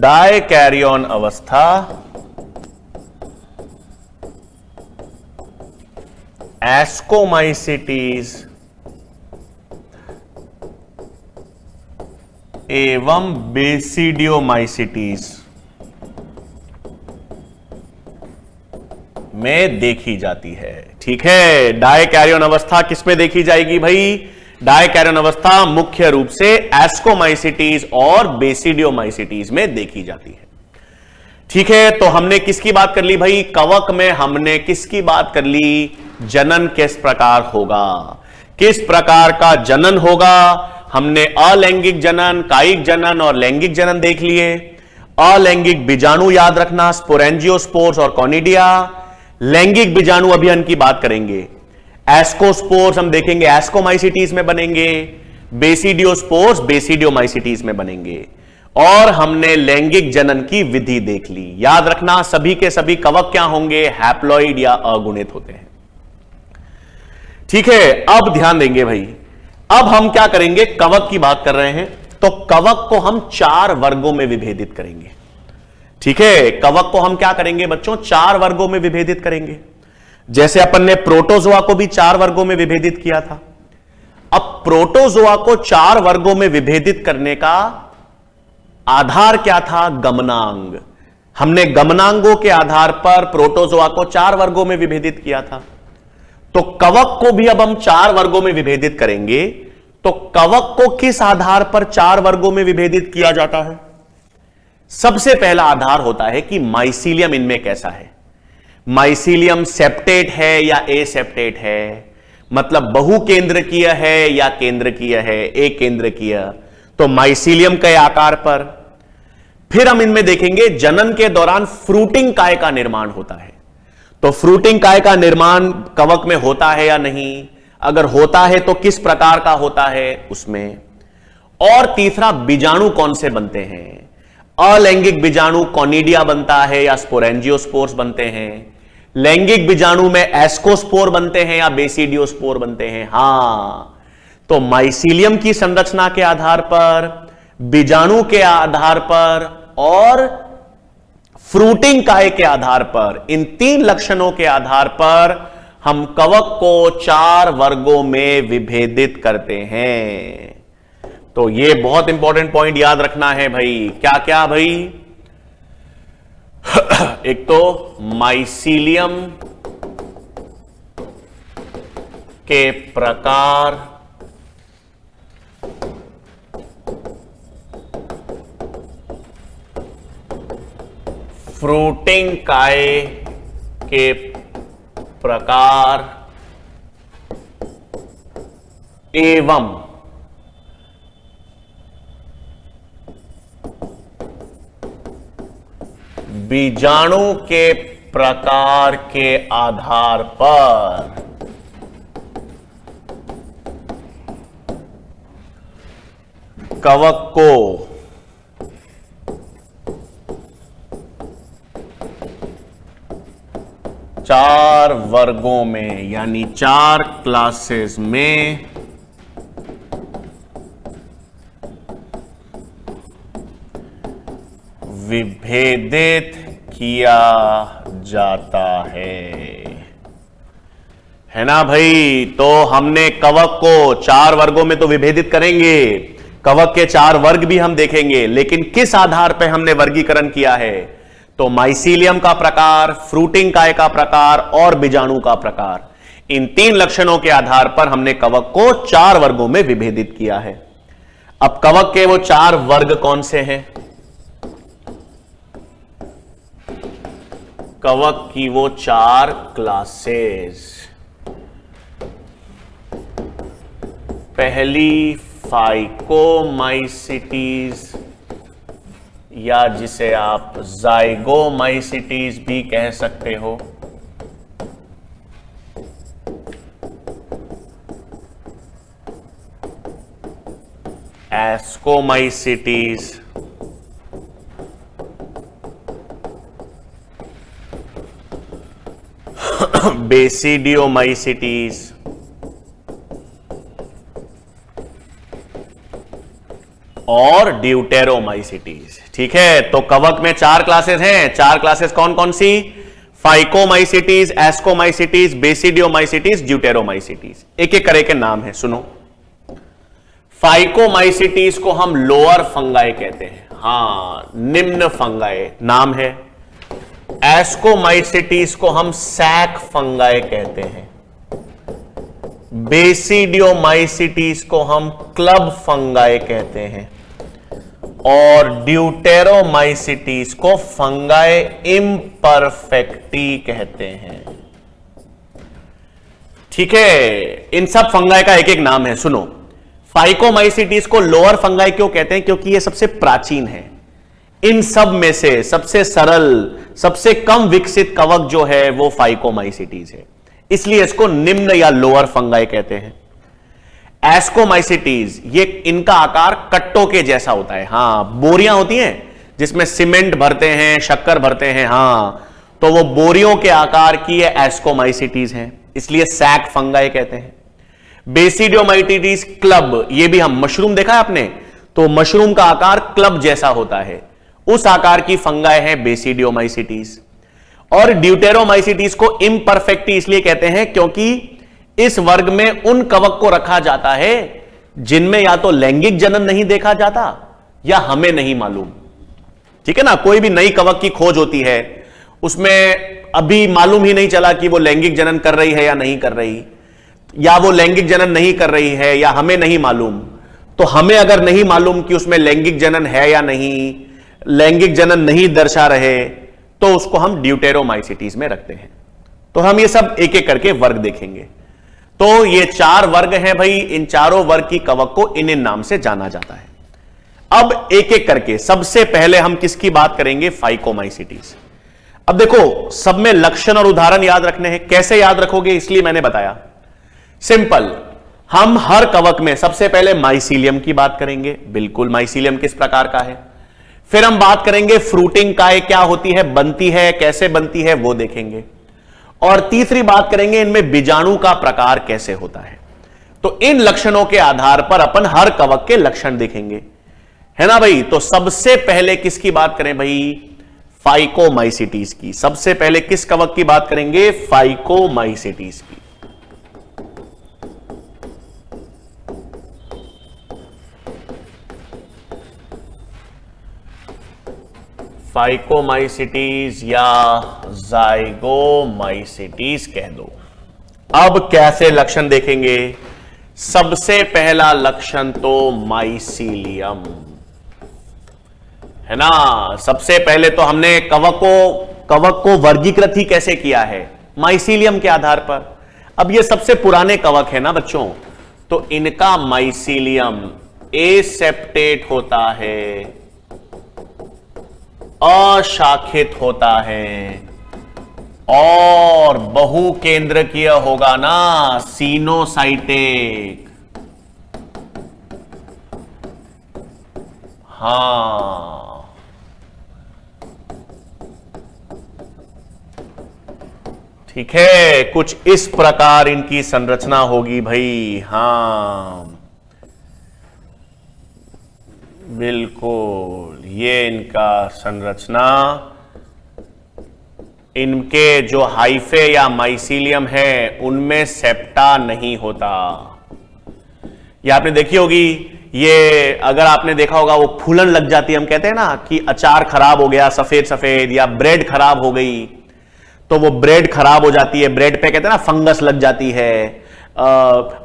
डायकैरियन अवस्था एस्कोमाइसिटीज एवं बेसिडियोमाइसिटीज में देखी जाती है। ठीक है, डायकैरियन अवस्था किसमें देखी जाएगी भाई? डायकैरियन अवस्था मुख्य रूप से एस्कोमाइसिटीज और बेसिडियोमाइसिटीज में देखी जाती है। ठीक है, तो हमने किसकी बात कर ली भाई? कवक में हमने किसकी बात कर ली? जनन किस प्रकार होगा, किस प्रकार का जनन होगा। हमने अलैंगिक जनन, कायिक जनन और लैंगिक जनन देख लिए। अलैंगिक बीजाणु याद रखना, स्पोरेंजियोस्पोर्स और कॉनिडिया। लैंगिक बीजाणु अभियान की बात करेंगे, एस्कोस्पोर्स हम देखेंगे एस्कोमाइसिटीज में बनेंगे, बेसिडियोस्पोर्स बेसिडियोमाइसिटीज में बनेंगे। और हमने लैंगिक जनन की विधि देख ली। याद रखना सभी के सभी कवक क्या होंगे? हैप्लॉइड या अगुणित होते हैं। ठीक है, अब ध्यान देंगे भाई, अब हम क्या करेंगे? कवक की बात कर रहे हैं तो कवक को हम 4 वर्गों में विभेदित करेंगे। ठीक है, कवक को हम क्या करेंगे बच्चों? 4 वर्गों में विभेदित करेंगे। जैसे अपन ने प्रोटोजोआ को भी 4 वर्गों में विभेदित किया था। अब प्रोटोजोआ को 4 वर्गों में विभेदित करने का आधार क्या था? गमनांग। हमने गमनांगों के आधार पर प्रोटोजोआ को 4 वर्गों में विभेदित किया था। तो कवक को भी अब हम 4 वर्गों में विभेदित करेंगे। तो कवक को किस आधार पर 4 वर्गों में विभेदित किया जाता है? सबसे पहला आधार होता है कि माइसीलियम इनमें कैसा है। माइसीलियम सेप्टेट है या एसेप्टेट है, मतलब बहुकेंद्रकीय है या केंद्रकीय है, एक केंद्रकीय। तो माइसीलियम के आकार पर। फिर हम इनमें देखेंगे जनन के दौरान फ्रूटिंग काय का निर्माण होता है। तो फ्रूटिंग काय का निर्माण कवक में होता है या नहीं, अगर होता है तो किस प्रकार का होता है उसमें। और तीसरा, बीजाणु कौन से बनते हैं? अलैंगिक बीजाणु कॉनिडिया बनता है या स्पोरेंजियोस्पोर्स बनते हैं। लैंगिक बीजाणु में एस्कोस्पोर बनते हैं या बेसिडियोस्पोर बनते हैं। हां, तो माइसीलियम की संरचना के आधार पर, बीजाणु के आधार पर और फ्रूटिंग काय के आधार पर, इन 3 लक्षणों के आधार पर हम कवक को 4 वर्गों में विभेदित करते हैं। तो ये बहुत इंपॉर्टेंट पॉइंट याद रखना है भाई। क्या क्या भाई? एक तो माइसीलियम के प्रकार, फ्रूटिंग काय के प्रकार एवं बीजाणु के प्रकार के आधार पर कवक को चार वर्गों में यानी 4 क्लासेस में विभेदित किया जाता है ना भाई। तो हमने कवक को 4 वर्गों में तो विभेदित करेंगे, कवक के 4 वर्ग भी हम देखेंगे, लेकिन किस आधार पर हमने वर्गीकरण किया है? तो माइसीलियम का प्रकार, फ्रूटिंग काय का प्रकार और बीजाणु का प्रकार, इन 3 लक्षणों के आधार पर हमने कवक को 4 वर्गों में विभेदित किया है। अब कवक के वो 4 वर्ग कौन से हैं? कवक की वो 4 क्लासेस। पहली फाइकोमाइसिटीज या जिसे आप जाइगोमाइसिटीज भी कह सकते हो। एस्कोमाइसिटीज, बेसिडियोमाइसिटीज और ड्यूटेरोमाइसिटीज। ठीक है, तो कवक में 4 क्लासेस हैं। 4 क्लासेस कौन कौन सी? Phycomycetes, ascomycetes, basidiomycetes, deuteromycetes. एक एक करे के नाम है, सुनो। फाइकोमाइसिटीज को हम लोअर फंगाई कहते हैं, हां निम्न फंगाई नाम है। एस्कोमाइसिटीज को हम सैक फंगाई कहते हैं। बेसिडियोमाइसिटीज को हम क्लब फंगाई कहते हैं और ड्यूटेरोमाइसिटीज को फंगाई इम्परफेक्टी कहते हैं। ठीक है, इन सब फंगाई का एक एक नाम है। सुनो, फाइकोमाइसिटीज को लोअर फंगाई क्यों कहते हैं? क्योंकि ये सबसे प्राचीन है। इन सब में से सबसे सरल, सबसे कम विकसित कवक जो है वो फाइकोमाइसिटीज है, इसलिए इसको निम्न या लोअर फंगाई कहते हैं। एस्कोमाइसिटीज, ये इनका आकार कट्टों के जैसा होता है। हां, बोरियां होती हैं जिसमें सीमेंट भरते हैं, शक्कर भरते हैं, हां, तो वो बोरियों के आकार की ये एस्कोमाइसिटीज हैं, इसलिए सैक फंगाई कहते हैं। बेसिडियोमाइसिटीज क्लब, ये भी हम मशरूम देखा है आपने, तो मशरूम का आकार क्लब जैसा होता है, उस आकार की फंगाई है बेसिडियोमाइसिटीज। और ड्यूटेरोमाइसिटीज को इम्परफेक्टी इसलिए कहते हैं क्योंकि इस वर्ग में उन कवक को रखा जाता है जिनमें या तो लैंगिक जनन नहीं देखा जाता या हमें नहीं मालूम। ठीक है ना, कोई भी नई कवक की खोज होती है, उसमें अभी मालूम ही नहीं चला कि वो लैंगिक जनन कर रही है या नहीं कर रही, या वो लैंगिक जनन नहीं कर रही है या हमें नहीं मालूम। तो हमें अगर नहीं मालूम कि उसमें लैंगिक जनन है या नहीं, लैंगिक जनन नहीं दर्शा रहे, तो उसको हम ड्यूटेरोमाइसिटीज में रखते हैं। तो हम ये सब एक एक करके वर्ग देखेंगे। तो ये 4 वर्ग हैं भाई, इन चारों वर्ग की कवक को इन नाम से जाना जाता है। अब एक एक करके, सबसे पहले हम किसकी बात करेंगे? फाइकोमाइसिटीज। अब देखो, सब में लक्षण और उदाहरण याद रखने हैं। कैसे याद रखोगे, इसलिए मैंने बताया। सिंपल, हम हर कवक में सबसे पहले माइसीलियम की बात करेंगे। बिल्कुल, माइसीलियम किस प्रकार का है। फिर हम बात करेंगे फ्रूटिंग काय क्या होती है, बनती है, कैसे बनती है, वो देखेंगे। और तीसरी बात करेंगे इनमें बीजाणु का प्रकार कैसे होता है। तो इन लक्षणों के आधार पर अपन हर कवक के लक्षण देखेंगे, है ना भाई। तो सबसे पहले किसकी बात करें भाई? फाइकोमाइसिटीज की। सबसे पहले किस कवक की बात करेंगे? फाइकोमाइसिटीज की। फाइकोमाइसिटीज या जाइगोमाइसिटीज कह दो। अब कैसे लक्षण देखेंगे? सबसे पहला लक्षण तो माइसीलियम, है ना। सबसे पहले तो हमने कवक को वर्गीकृत ही कैसे किया है? माइसीलियम के आधार पर। अब ये सबसे पुराने कवक है ना बच्चों, तो इनका माइसीलियम एसेप्टेट होता है, अशाखित होता है और बहुकेंद्रकीय होगा ना, सीनोसाइटिक। हां, ठीक है, कुछ इस प्रकार इनकी संरचना होगी भाई। हां बिल्कुल, ये इनका संरचना, इनके जो हाइफे या माइसीलियम है उनमें सेप्टा नहीं होता। ये आपने देखी होगी, ये अगर आपने देखा होगा वो फूलन लग जाती है। हम कहते हैं ना कि अचार खराब हो गया सफेद सफेद, या ब्रेड खराब हो गई, तो वो ब्रेड खराब हो जाती है, ब्रेड पे कहते हैं ना फंगस लग जाती है,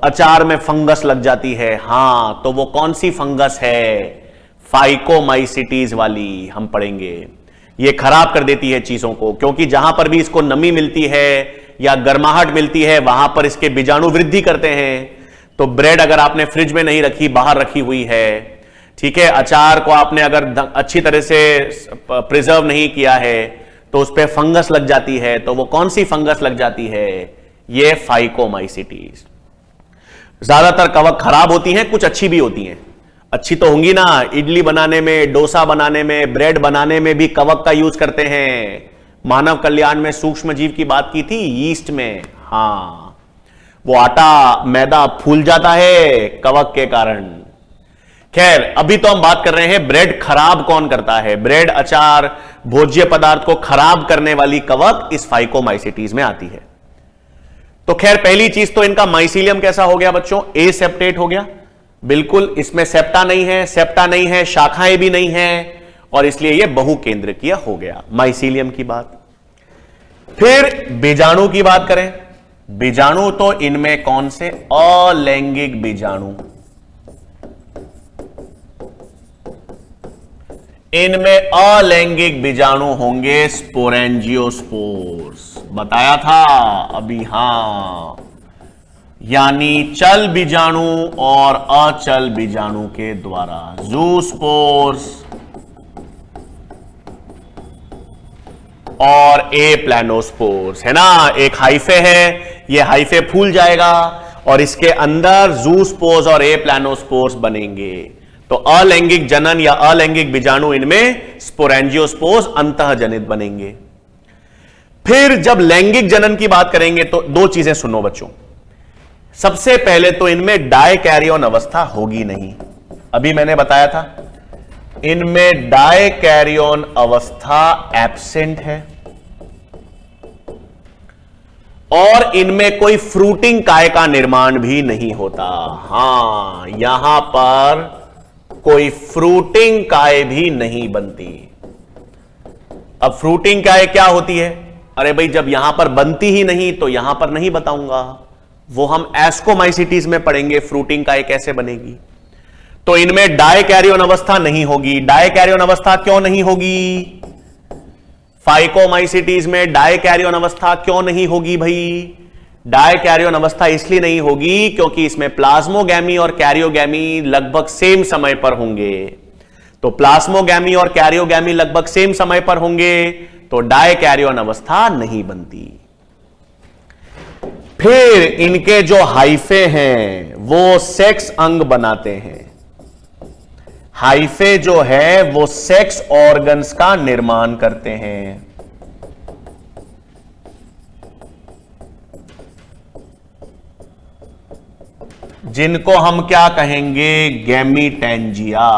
अचार में फंगस लग जाती है। हां, तो वो कौन सी फंगस है? फाइकोमाइसिटीज वाली हम पढ़ेंगे। ये खराब कर देती है चीजों को, क्योंकि जहां पर भी इसको नमी मिलती है या गर्माहट मिलती है वहां पर इसके बीजाणु वृद्धि करते हैं। तो ब्रेड अगर आपने फ्रिज में नहीं रखी, बाहर रखी हुई है, ठीक है, अचार को आपने अगर अच्छी तरह से प्रिजर्व नहीं किया है, तो उस पर फंगस लग जाती है। तो वो कौन सी फंगस लग जाती है? ये फाइकोमाइसिटीज। ज्यादातर कवक खराब होती हैं, कुछ अच्छी भी होती हैं। अच्छी तो होंगी ना, इडली बनाने में, डोसा बनाने में, ब्रेड बनाने में भी कवक का यूज करते हैं। मानव कल्याण में सूक्ष्म जीव की बात की थी, यीस्ट में। हां, वो आटा मैदा फूल जाता है कवक के कारण। खैर, अभी तो हम बात कर रहे हैं ब्रेड खराब कौन करता है। ब्रेड, अचार, भोज्य पदार्थ को खराब करने वाली कवक इस फाइकोमाइसिटीज में आती है। तो खैर, पहली चीज तो इनका माइसीलियम कैसा हो गया बच्चों? एसेप्टेट हो गया। बिल्कुल इसमें सेप्टा नहीं है, सेप्टा नहीं है, शाखाएं भी नहीं है, और इसलिए यह बहुकेंद्रकीय हो गया। माइसीलियम की बात। फिर बीजाणु की बात करें। बीजाणु तो इनमें कौन से? अलैंगिक बीजाणु। इनमें अलैंगिक बीजाणु होंगे, स्पोरेंजियोस्पोर्स। बताया था अभी, हां, यानी चल बीजाणु और अचल बीजाणु के द्वारा। जूस्पोर्स और ए प्लानोस्पोर्स, है ना। एक हाइफे है, ये हाइफे फूल जाएगा और इसके अंदर जूस्पोर्स और ए प्लानोस्पोर्स बनेंगे। तो अलैंगिक जनन या अलैंगिक बीजाणु इनमें स्पोरेंजियोस्पोर्स अंतःजनित बनेंगे। फिर जब लैंगिक जनन की बात करेंगे तो दो चीजें सुनो बच्चों। सबसे पहले तो इनमें डायकैरियन अवस्था होगी नहीं। अभी मैंने बताया था इनमें डायकैरियन अवस्था एब्सेंट है, और इनमें कोई फ्रूटिंग काय का निर्माण भी नहीं होता। हां, यहां पर कोई फ्रूटिंग काय भी नहीं बनती। अब फ्रूटिंग काय क्या होती है? अरे भाई, जब यहां पर बनती ही नहीं तो यहां पर नहीं बताऊंगा, वो हम एस्कोमाइसिटीज में पढ़ेंगे फ्रूटिंग काय कैसे बनेगी। तो इनमें डायकैरियन अवस्था नहीं होगी। डायकैरियन अवस्था क्यों नहीं होगी? फाइकोमाइसिटीज में डायकैरियन अवस्था क्यों नहीं होगी भाई? डायकैरियन अवस्था इसलिए नहीं होगी क्योंकि इसमें प्लाज्मोगैमी और कैरियोगैमी लगभग सेम समय पर होंगे। तो प्लाज्मोगैमी और कैरियोगैमी लगभग सेम समय पर होंगे, तो डायकैरियन अवस्था नहीं बनती। फिर इनके जो हाइफे हैं वो सेक्स अंग बनाते हैं। हाइफे जो है वो सेक्स ऑर्गन्स का निर्माण करते हैं। जिनको हम क्या कहेंगे? गैमीटेंजिया।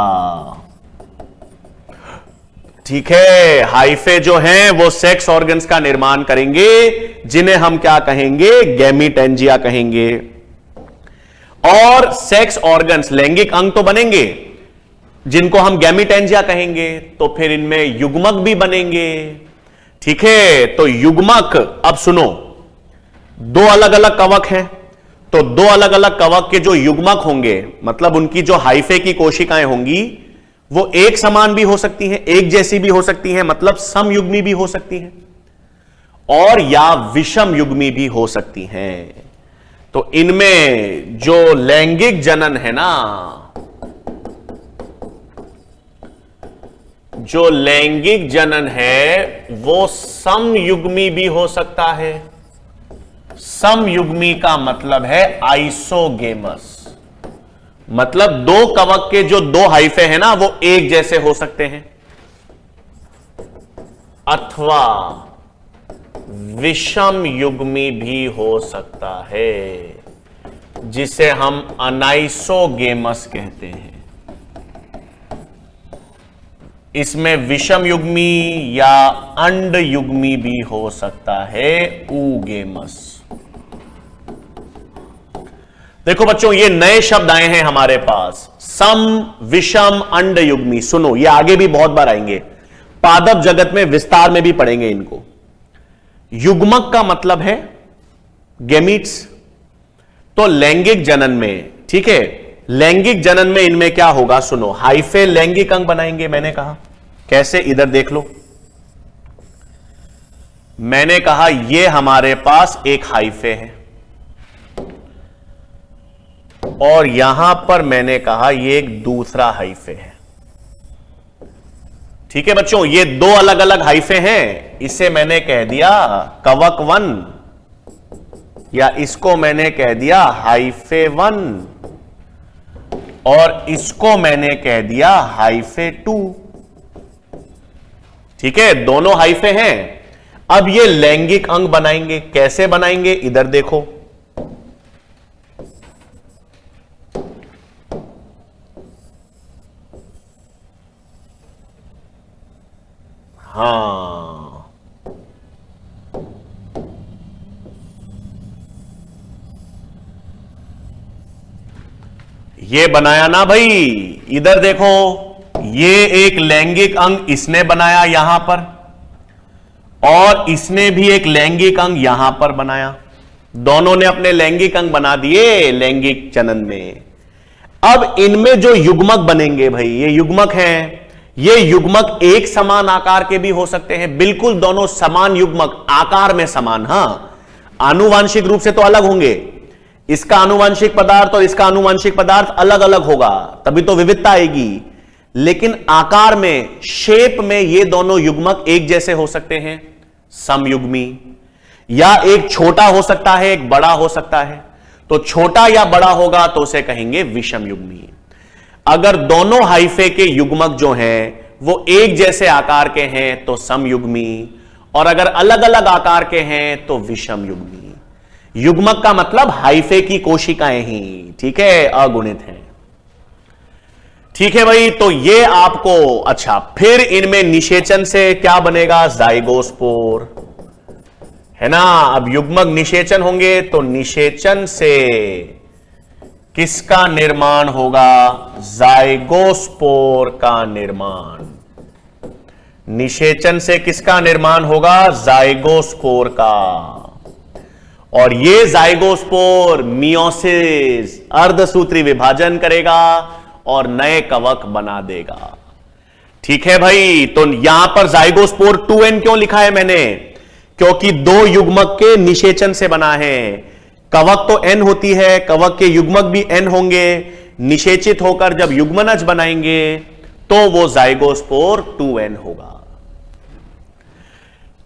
ठीक है, हाइफे जो हैं वो सेक्स ऑर्गन्स का निर्माण करेंगे, जिन्हें हम क्या कहेंगे? गैमीटेंजिया कहेंगे। और सेक्स ऑर्गन्स, लैंगिक अंग तो बनेंगे जिनको हम गैमीटेंजिया कहेंगे, तो फिर इनमें युग्मक भी बनेंगे। ठीक है, तो युग्मक, अब सुनो, दो अलग अलग कवक हैं, तो दो अलग अलग कवक के जो युग्मक होंगे, मतलब उनकी जो हाइफे की कोशिकाएं होंगी वो एक समान भी हो सकती हैं, एक जैसी भी हो सकती हैं, मतलब समयुग्मी भी हो सकती हैं, और या विषम युग्मी भी हो सकती हैं। तो इनमें जो लैंगिक जनन है ना, जो लैंगिक जनन है वो समयुग्मी भी हो सकता है। समयुग्मी का मतलब है आइसोगेमस, मतलब दो कवक के जो दो हाइफे हैं ना वो एक जैसे हो सकते हैं, अथवा विषम युग्मी भी हो सकता है, जिसे हम अनाइसोगेमस कहते हैं। इसमें विषम युग्मी या अंड युग्मी भी हो सकता है, ऊगेमस। देखो बच्चों, ये नए शब्द आए हैं हमारे पास, सम, विषम, अंड युग्मी। सुनो, ये आगे भी बहुत बार आएंगे, पादप जगत में विस्तार में भी पढ़ेंगे इनको। युग्मक का मतलब है गैमीट्स। तो लैंगिक जनन में, ठीक है, लैंगिक जनन में इनमें क्या होगा? सुनो, हाइफे लैंगिक अंग बनाएंगे। मैंने कहा कैसे, इधर देख लो। मैंने कहा ये हमारे पास एक हाइफे है, और यहां पर मैंने कहा ये एक दूसरा हाइफे है। ठीक है बच्चों, ये दो अलग अलग हाइफे हैं। इसे मैंने कह दिया कवक 1, या इसको मैंने कह दिया हाइफे 1, और इसको मैंने कह दिया हाइफे 2। ठीक है, दोनों हाइफे हैं। अब ये लैंगिक अंग बनाएंगे। कैसे बनाएंगे? इधर देखो, हां, ये बनाया ना भाई, इधर देखो, ये एक लैंगिक अंग इसने बनाया यहां पर, और इसने भी एक लैंगिक अंग यहां पर बनाया। दोनों ने अपने लैंगिक अंग बना दिए लैंगिक जनन में। अब इनमें जो युग्मक बनेंगे भाई, ये युग्मक हैं, ये युग्मक एक समान आकार के भी हो सकते हैं, बिल्कुल दोनों समान युग्मक, आकार में समान, हां आनुवांशिक रूप से तो अलग होंगे, इसका आनुवांशिक पदार्थ और इसका आनुवांशिक पदार्थ अलग अलग होगा, तभी तो विविधता आएगी। लेकिन आकार में, शेप में ये दोनों युग्मक एक जैसे हो सकते हैं, समयुग्मी, या एक छोटा हो सकता है, एक बड़ा हो सकता है। तो छोटा या बड़ा होगा तो उसे कहेंगे विषम युग्मी। अगर दोनों हाइफे के युग्मक जो हैं वो एक जैसे आकार के हैं तो समयुग्मी, और अगर अलग अलग आकार के हैं तो विषम युग्मी। युग्मक का मतलब हाइफे की कोशिकाएं ही, ठीक है, अगुणित हैं। ठीक है भाई, तो ये आपको, अच्छा फिर इनमें निषेचन से क्या बनेगा, जाइगोस्पोर, है ना। अब युग्मक निषेचन होंगे तो निषेचन से किसका निर्माण होगा, जाइगोस्पोर का निर्माण। निषेचन से किसका निर्माण होगा, जाइगोस्पोर का। और ये जाइगोस्पोर मियोसिस, अर्धसूत्री विभाजन करेगा और नए कवक बना देगा। ठीक है भाई, तो यहां पर जाइगोस्पोर 2n क्यों लिखा है मैंने, क्योंकि दो युग्मक के निषेचन से बना है। कवक तो n होती है, कवक के युग्मक भी n होंगे, निषेचित होकर जब युग्मनज बनाएंगे तो वो जाइगोस्पोर 2n होगा।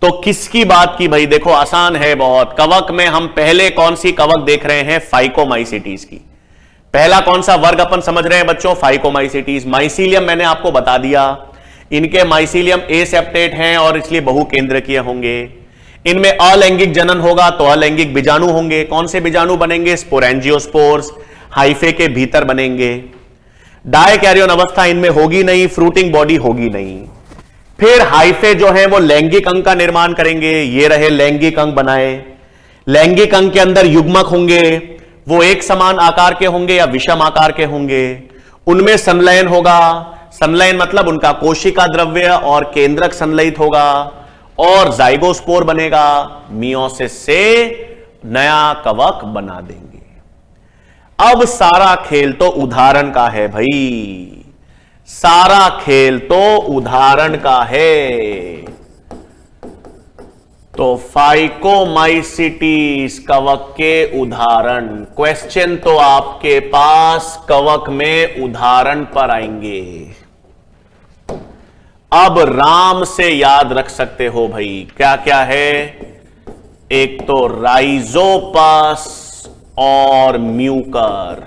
तो किसकी बात की भाई, देखो आसान है बहुत। कवक में हम पहले कौन सी कवक देख रहे हैं, फाइकोमाइसिटीज की। पहला कौन सा वर्ग अपन समझ रहे हैं बच्चों, फाइकोमाइसिटीज। माइसीलियम मैंने आपको बता दिया, इनके माइसीलियम एसेप्टेट हैं और इसलिए बहुकेंद्रकीय होंगे। इनमें अलैंगिक जनन होगा तो अलैंगिक बीजाणु होंगे। कौन से बीजाणु बनेंगे, स्पोरेंजियोस्पोर्स, हाइफे के भीतर बनेंगे। डायकैरियोन अवस्था इनमें होगी नहीं, फ्रूटिंग बॉडी होगी नहीं। फिर हाइफे जो है वो लैंगिक अंग का निर्माण करेंगे, ये रहे लैंगिक अंग बनाए। लैंगिक अंग के अंदर युग्मक होंगे, वो एक समान आकार के होंगे या विषम आकार के होंगे। उनमें संलयन होगा, संलयन मतलब उनका कोशिका द्रव्य और केंद्रक संलयित होगा, और जाइगोस्पोर बनेगा। मियोसिस से नया कवक बना देंगे। अब सारा खेल तो उदाहरण का है भाई, सारा खेल तो उदाहरण का है। तो फाइकोमाइसिटीज कवक के उदाहरण, क्वेश्चन तो आपके पास कवक में उदाहरण पर आएंगे। अब राम से याद रख सकते हो भाई, क्या क्या है, एक तो राइजोपस और म्यूकर।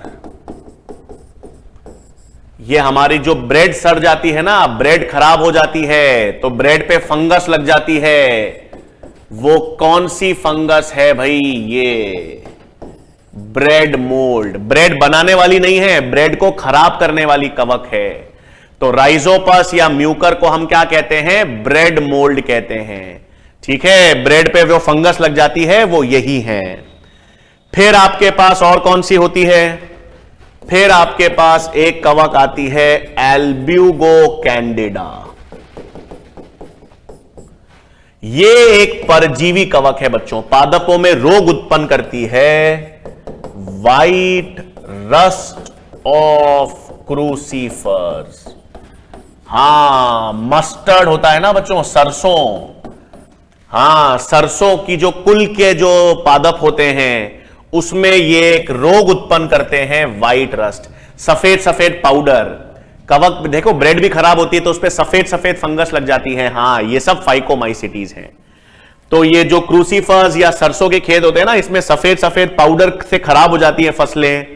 ये हमारी जो ब्रेड सड़ जाती है ना, ब्रेड खराब हो जाती है तो ब्रेड पे फंगस लग जाती है, वो कौन सी फंगस है भाई, ये ब्रेड मोल्ड। ब्रेड बनाने वाली नहीं है, ब्रेड को खराब करने वाली कवक है। तो राइजोपस या म्यूकर को हम क्या कहते हैं, ब्रेड मोल्ड कहते हैं। ठीक है, ब्रेड पे जो फंगस लग जाती है वो यही है। फिर आपके पास और कौन सी होती है, फिर आपके पास एक कवक आती है एल्ब्यूगो कैंडिडा। ये एक परजीवी कवक है बच्चों, पादपों में रोग उत्पन्न करती है। व्हाइट रस्ट ऑफ क्रूसीफर्स, हां मस्टर्ड होता है ना बच्चों, सरसों, हां सरसों की जो कुल के जो पादप होते हैं उसमें ये एक रोग उत्पन्न करते हैं, व्हाइट रस्ट, सफेद सफेद पाउडर। कवक देखो, ब्रेड भी खराब होती है तो उस पर सफेद सफेद फंगस लग जाती है, हां ये सब फाइकोमाइसिटीज हैं। तो ये जो क्रूसीफर्स या सरसों के खेत होते हैं ना, इसमें सफेद सफेद पाउडर से खराब हो जाती है फसलें,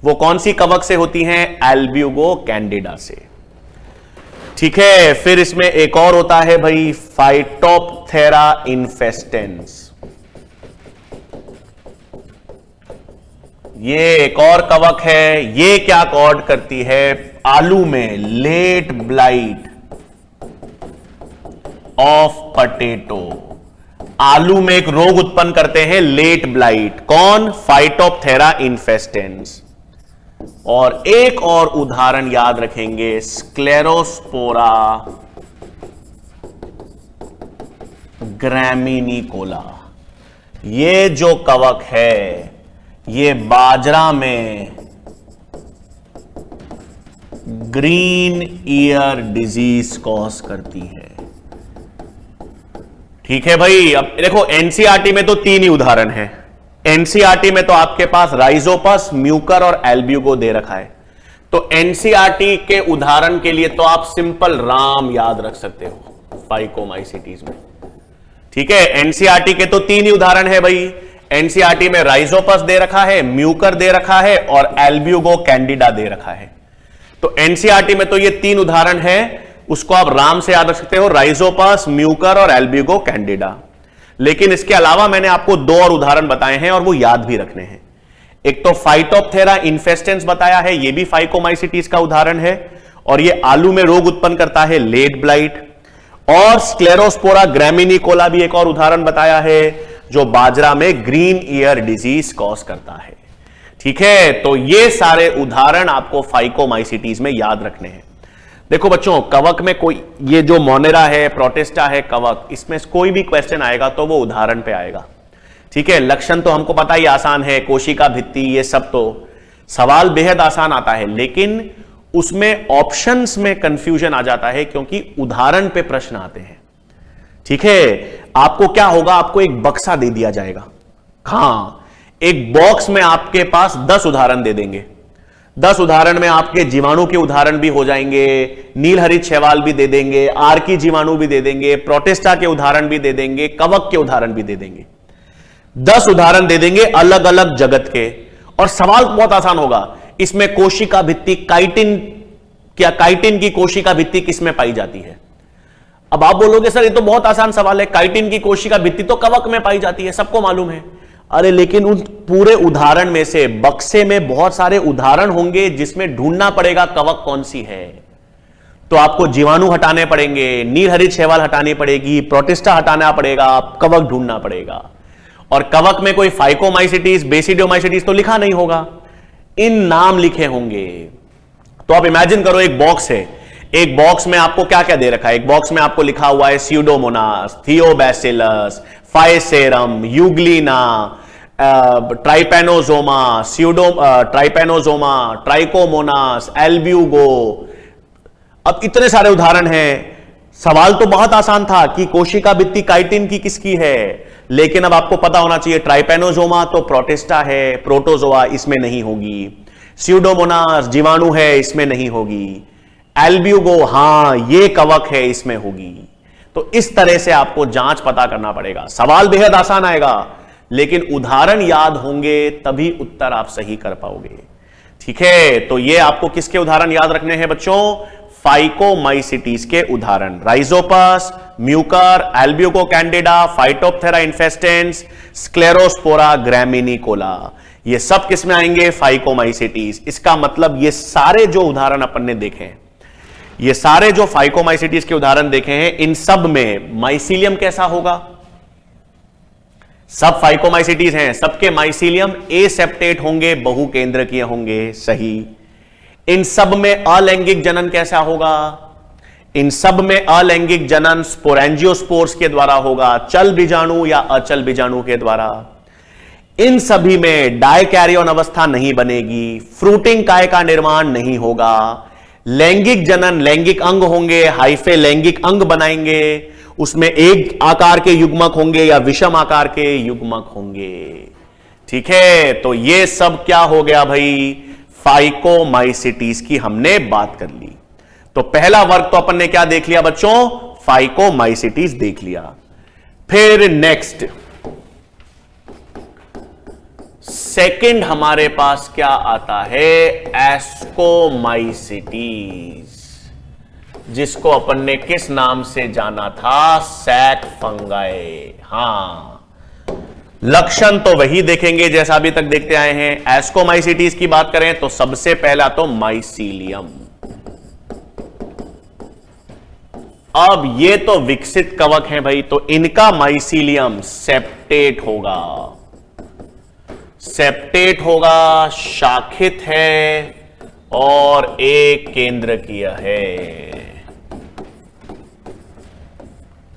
वो कौन सी कवक से होती हैं, एल्ब्यूगो कैंडिडा से। ठीक है, फिर इसमें एक और होता है भाई फाइटोप्थेरा इन्फेस्टेंस। ये एक और कवक है, ये क्या कॉज करती है, आलू में लेट ब्लाइट ऑफ पटेटो। आलू में एक रोग उत्पन्न करते हैं लेट ब्लाइट, कौन, फाइटोप्थेरा इन्फेस्टेंस। और एक और उदाहरण याद रखेंगे, स्क्लेरोस्पोरा ग्रैमिनिकोला। ये जो कवक है ये बाजरा में ग्रीन ईयर डिजीज कॉज करती है। ठीक है भाई। अब देखो एनसीईआरटी में तो 3 ही उदाहरण है। एनसीईआरटी में तो आपके पास राइजोपस, म्यूकर और एल्ब्यूगो दे रखा है। तो एनसीईआरटी के उदाहरण के लिए तो आप सिंपल राम याद रख सकते हो फाइकोमाइसिटीज में। ठीक है, एनसीईआरटी के तो 3 ही उदाहरण है भाई। एनसीईआरटी में राइजोपस दे रखा है, म्यूकर दे रखा है और एल्ब्यूगो कैंडिडा दे रखा है। तो एनसीईआरटी में तो ये 3 उदाहरण है, उसको आप राम से याद रख सकते हो, राइजोपस, म्यूकर और एल्ब्यूगो कैंडिडा। लेकिन इसके अलावा मैंने आपको 2 और उदाहरण बताए हैं और वो याद भी रखने हैं। एक तो फाइटोप्थेरा इन्फेस्टेंस बताया है, ये भी फाइकोमाइसिटीज का उदाहरण है और ये आलू में रोग उत्पन्न करता है, लेट ब्लाइट। और स्क्लेरोस्पोरा ग्रैमिनिकोला भी एक और उदाहरण बताया है जो बाजरा में ग्रीन ईयर डिजीज कॉज करता है। ठीक है, तो ये सारे उदाहरण आपको फाइकोमाइसिटीज में याद रखने हैं। देखो बच्चों, कवक में कोई ये जो मोनेरा है, प्रोटिस्टा है, कवक, इसमें कोई भी क्वेश्चन आएगा तो वो उदाहरण पे आएगा। ठीक है, लक्षण तो हमको पता ही आसान है, कोशिका भित्ति, ये सब तो सवाल बेहद आसान आता है, लेकिन उसमें ऑप्शंस में कंफ्यूजन आ जाता है क्योंकि उदाहरण पे प्रश्न आते हैं। ठीक है, आपको क्या होगा, आपको एक बक्सा दे दिया जाएगा। हां, एक बॉक्स में आपके पास 10 उदाहरण दे देंगे। 10 उदाहरण में आपके जीवाणु के उदाहरण भी हो जाएंगे, नीलहरित शैवाल भी दे देंगे, आर्की जीवाणु भी दे देंगे, प्रोटिस्टा के उदाहरण भी दे देंगे, कवक के उदाहरण भी दे देंगे। 10 उदाहरण दे देंगे अलग अलग जगत के, और सवाल बहुत आसान होगा। इसमें कोशिका भित्ति काइटिन, क्या काइटिन की कोशिका भित्ति किसमें पाई जाती है? अब आप बोलोगे सर ये तो बहुत आसान सवाल है, काइटिन की कोशिका भित्ति तो कवक में पाई जाती है, सबको मालूम है। अरे लेकिन उन पूरे उदाहरण में से बक्से में बहुत सारे उदाहरण होंगे जिसमें ढूंढना पड़ेगा कवक कौन सी है। तो आपको जीवाणु हटाने पड़ेंगे, नीलहरित शैवाल हटानी पड़ेगी, प्रोटिस्टा हटाना पड़ेगा, कवक ढूंढना पड़ेगा। और कवक में कोई फाइकोमाइसिटीज, बेसिडियोमाइसिटीज तो लिखा नहीं होगा, इन नाम लिखे होंगे। तो आप इमेजिन करो एक बॉक्स है, एक बॉक्स में आपको क्या क्या दे रखा है। एक बॉक्स में आपको लिखा हुआ है स्यूडोमोनास, थियोबैसिलस, फाइसेरम, यूग्लिना, ट्राइपेनोजोमा, ट्राइपेनोजोमा, ट्राइकोमोनास, एल्ब्यूगो। अब इतने सारे उदाहरण हैं। सवाल तो बहुत आसान था कि कोशिका भित्ति काइटिन की किसकी है, लेकिन अब आपको पता होना चाहिए ट्राइपेनोजोमा तो प्रोटिस्टा है, प्रोटोजोआ इसमें नहीं होगी, स्यूडोमोनास जीवाणु है इसमें नहीं होगी, एल्ब्यूगो हां ये कवक है इसमें होगी। तो इस तरह से आपको जांच पता करना पड़ेगा। सवाल बेहद आसान आएगा, लेकिन उदाहरण याद होंगे तभी उत्तर आप सही कर पाओगे। ठीक है, तो ये आपको किसके उदाहरण याद रखने हैं बच्चों? फाइकोमाइसिटीज के उदाहरण, rhizopus, mucor, albugo candida, phytophthora infestans, sclerospora graminicola, ये सब किस में आएंगे? फाइकोमाइसिटीज। इसका मतलब ये सारे जो उदाहरण अपन ने देखे हैं, ये सारे जो फाइकोमाइसिटीज के उदाहरण देखे हैं, इन सब में माइसीलियम कैसा होगा? सब फाइकोमाइसिटीज हैं, सबके माइसीलियम एसेप्टेट होंगे, बहुकेंद्रकीय होंगे, सही। इन सब में अलैंगिक जनन कैसा होगा? इन सब में अलैंगिक जनन स्पोरेंजियोस्पोर्स के द्वारा होगा, चल बीजाणु या अचल बीजाणु के द्वारा। इन सभी में डायकैरियन अवस्था नहीं बनेगी, फ्रूटिंग काय का निर्माण नहीं होगा, लैंगिक जनन, लैंगिक अंग होंगे, हाइफे लैंगिक अंग बनाएंगे, उसमें एक आकार के युग्मक होंगे या विषम आकार के युग्मक होंगे। ठीक है, तो ये सब क्या हो गया भाई? फाइकोमाइसिटीज की हमने बात कर ली। तो पहला वर्ग तो अपन ने क्या देख लिया बच्चों? फाइकोमाइसिटीज देख लिया। फिर नेक्स्ट सेकंड हमारे पास क्या आता है? एस्कोमाइसिटीज, जिसको अपन ने किस नाम से जाना था? Sac fungi. हां, लक्षण तो वही देखेंगे जैसा अभी तक देखते आए हैं। एस्कोमाइसिटीज की बात करें तो सबसे पहला तो माइसीलियम। अब ये तो विकसित कवक हैं भाई, तो इनका माइसीलियम सेप्टेट होगा। सेप्टेट होगा, शाखित है और एक केंद्रकीय है।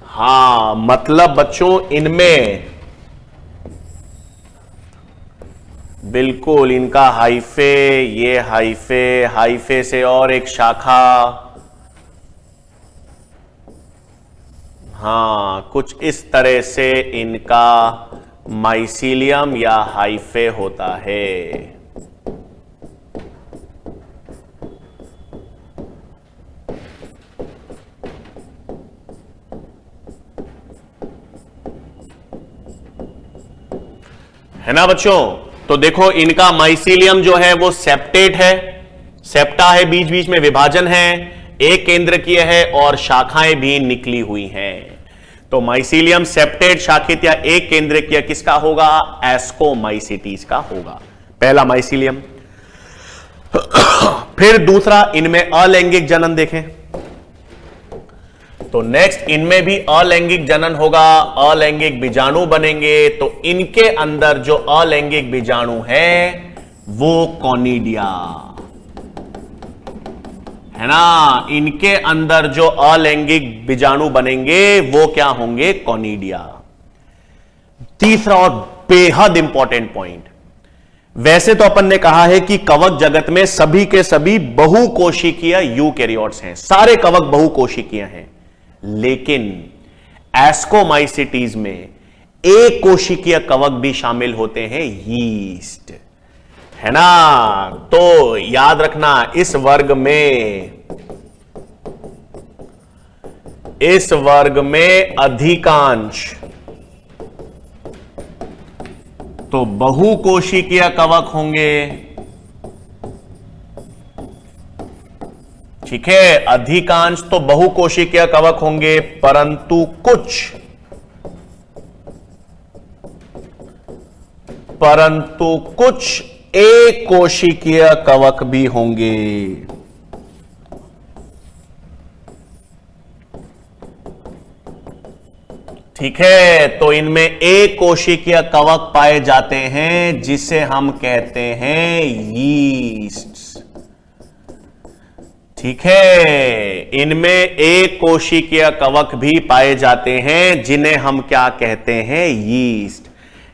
हां, मतलब बच्चों इनमें बिल्कुल इनका हाइफे, ये हाइफे, हाइफे से और एक शाखा। हां, कुछ इस तरह से इनका माइसीलियम या हाइफे होता है। है ना बच्चों? तो देखो इनका माइसीलियम जो है वो सेप्टेट है, सेप्टा है, बीच बीच में विभाजन है, एक केंद्रकीय है और शाखाएं भी निकली हुई हैं। तो माइसीलियम सेप्टेट, शाखित या एक केंद्रकीय किसका होगा? एस्कोमाइसिटीज का होगा, पहला माइसीलियम। फिर दूसरा, इनमें अलैंगिक जनन देखें तो नेक्स्ट इनमें भी अलैंगिक जनन होगा, अलैंगिक बीजाणु बनेंगे। तो इनके अंदर जो अलैंगिक बीजाणु है वो कॉनिडिया है ना, इनके अंदर जो अलैंगिक बीजाणु बनेंगे वो क्या होंगे? कॉनिडिया। तीसरा और बेहद इंपॉर्टेंट पॉइंट, वैसे तो अपन ने कहा है कि कवक जगत में सभी के सभी बहुकोशिकीय यूकैरियोट्स हैं, सारे कवक बहुकोशिकीय हैं, लेकिन एस्कोमाइसिटीज में एक कोशिकीय कवक भी शामिल होते हैं, यीस्ट, है ना। तो याद रखना इस वर्ग में अधिकांश तो बहुकोशिकीय कवक होंगे, ठीक है, अधिकांश तो बहुकोशिकीय कवक होंगे, परंतु कुछ एक कोशिकीय कवक भी होंगे। ठीक है, तो इनमें एक कोशिकीय कवक पाए जाते हैं जिसे हम कहते हैं यीस्ट। ठीक है, इनमें एक कोशिकीय कवक भी पाए जाते हैं जिन्हें हम क्या कहते हैं? यीस्ट।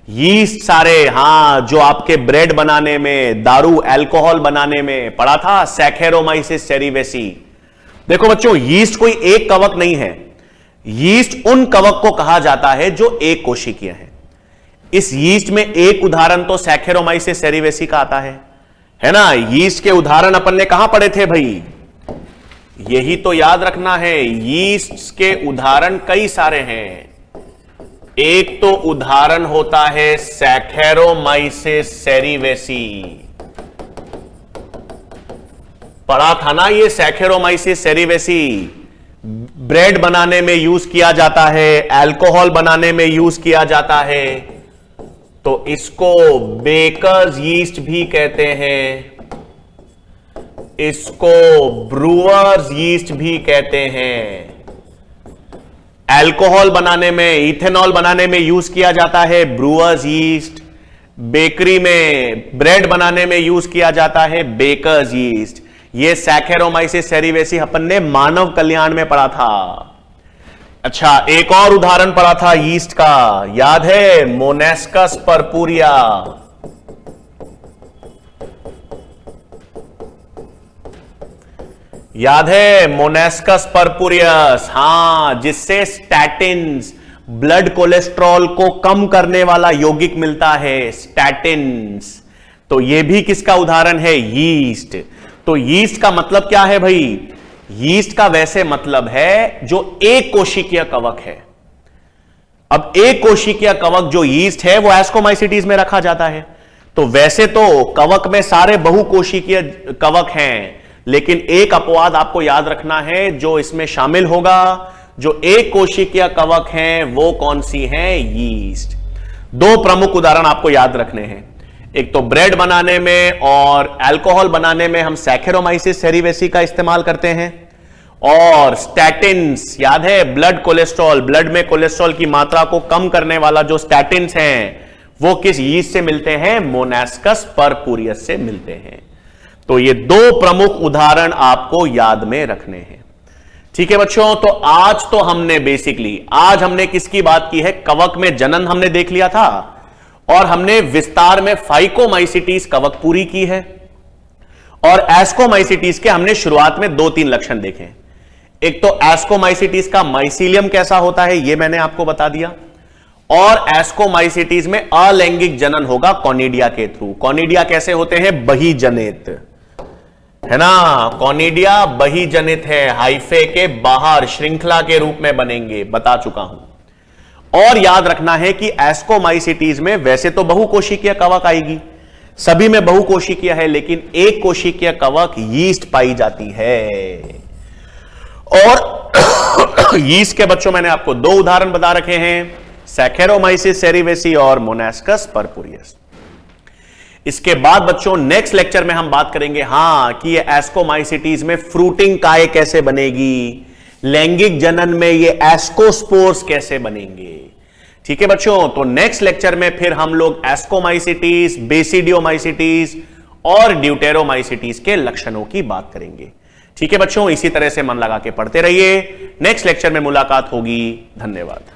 यीस्ट सारे, हां, जो आपके ब्रेड बनाने में, दारू अल्कोहल बनाने में पढ़ा था, सैकेरोमाइसिस सेरिवेसी। देखो बच्चों, यीस्ट कोई एक कवक नहीं है, यीस्ट उन कवक को कहा जाता है जो एक कोशिकीय है। इस यीस्ट में एक उदाहरण तो सैकेरोमाइसिस सेरिवेसी का आता है ना। यीस्ट के उदाहरण अपन ने कहां पढ़े थे भाई? यही तो याद रखना है, यीस्ट के उदाहरण कई सारे हैं। एक तो उदाहरण होता है सैकेरोमाइसिस सेरिवेसी, पढ़ा था ना ये सैकेरोमाइसिस सेरिवेसी। ब्रेड बनाने में यूज किया जाता है, अल्कोहल बनाने में यूज किया जाता है, तो इसको बेकर्स यीस्ट भी कहते हैं, इसको ब्रूअर्स यीस्ट भी कहते हैं। अल्कोहल बनाने में, इथेनॉल बनाने में यूज किया जाता है ब्रूअर्स यीस्ट, बेकरी में ब्रेड बनाने में यूज किया जाता है बेकर्स यीस्ट। ये सैकेरोमाइसिस सेरिवेसी अपन ने मानव कल्याण में पढ़ा था। अच्छा, एक और उदाहरण पढ़ा था यीस्ट का, याद है? मोनेस्कस परपुरिया। याद है मोनेस्कस परपुरियस? हां, जिससे स्टैटिन्स, ब्लड कोलेस्ट्रॉल को कम करने वाला यौगिक मिलता है, स्टैटिन्स। तो यह भी किसका उदाहरण है? यीस्ट। तो यीस्ट का मतलब क्या है भाई? यीस्ट का वैसे मतलब है जो एक कोशिकीय कवक है। अब एक कोशिकीय कवक जो यीस्ट है वो एस्कोमाइसिटीज में रखा जाता है। तो वैसे तो कवक में सारे बहुकोशिकीय कवक हैं, लेकिन एक अपवाद आपको याद रखना है जो इसमें शामिल होगा। जो एक कोशिकीय कवक हैं वो कौन सी हैं? यीस्ट। दो प्रमुख उदाहरण आपको याद रखने हैं, एक तो ब्रेड बनाने में और अल्कोहल बनाने में हम सैकेरोमाइसिस सेरिवेसी का इस्तेमाल करते हैं, और स्टैटिन्स, याद है? ब्लड कोलेस्ट्रॉल, ब्लड में कोलेस्ट्रॉल की मात्रा को कम करने वाला जो स्टैटिन्स हैं वो किस यीस्ट से मिलते हैं? मोनास्कस परपुरियस से मिलते हैं। तो ये दो प्रमुख उदाहरण आपको याद में रखने हैं। ठीक है बच्चों, तो आज तो हमने बेसिकली आज हमने किसकी बात की है? कवक में जनन हमने देख लिया था और हमने विस्तार में फाइकोमाइसिटीज कवक पूरी की है और एस्कोमाइसिटीज के हमने शुरुआत में 2-3 लक्षण देखे। एक तो एस्कोमाइसिटीज का माइसीलियम कैसा होता है ये मैंने आपको बता दिया, और एस्कोमाइसिटीज में अलैंगिक जनन होगा कॉनिडिया के थ्रू। कॉनिडिया कैसे होते हैं? बहिजनित, है ना। कॉनिडिया बहिजनित है, हाइफे के बाहर श्रृंखला के रूप में बनेंगे, बता चुका हूं। और याद रखना है कि एस्कोमाइसिटीज में वैसे तो बहुकोशिकीय कवक आएगी, सभी में बहुकोशिकीय है, लेकिन एक कोशिकीय कवक यीस्ट पाई जाती है। और यीस्ट के बच्चों मैंने आपको 2 उदाहरण बता रखे हैं, सैकेरोमाइसिस सेरिवेसी और मोनास्कस परपुरियस। इसके बाद बच्चों नेक्स्ट लेक्चर में हम बात करेंगे हां कि ये एस्कोमाइसिटीज में फ्रूटिंग काय कैसे बनेगी, लैंगिक जनन में ये एस्कोस्पोर्स कैसे बनेंगे। ठीक है बच्चों, तो नेक्स्ट लेक्चर में फिर हम लोग एस्कोमाइसिटीज, बेसिडियोमाइसिटीज और ड्यूटेरोमाइसिटीज के लक्षणों की बात करेंगे। ठीक है बच्चों, इसी तरह से मन लगा के पढ़ते रहिए। नेक्स्ट लेक्चर में मुलाकात होगी। धन्यवाद।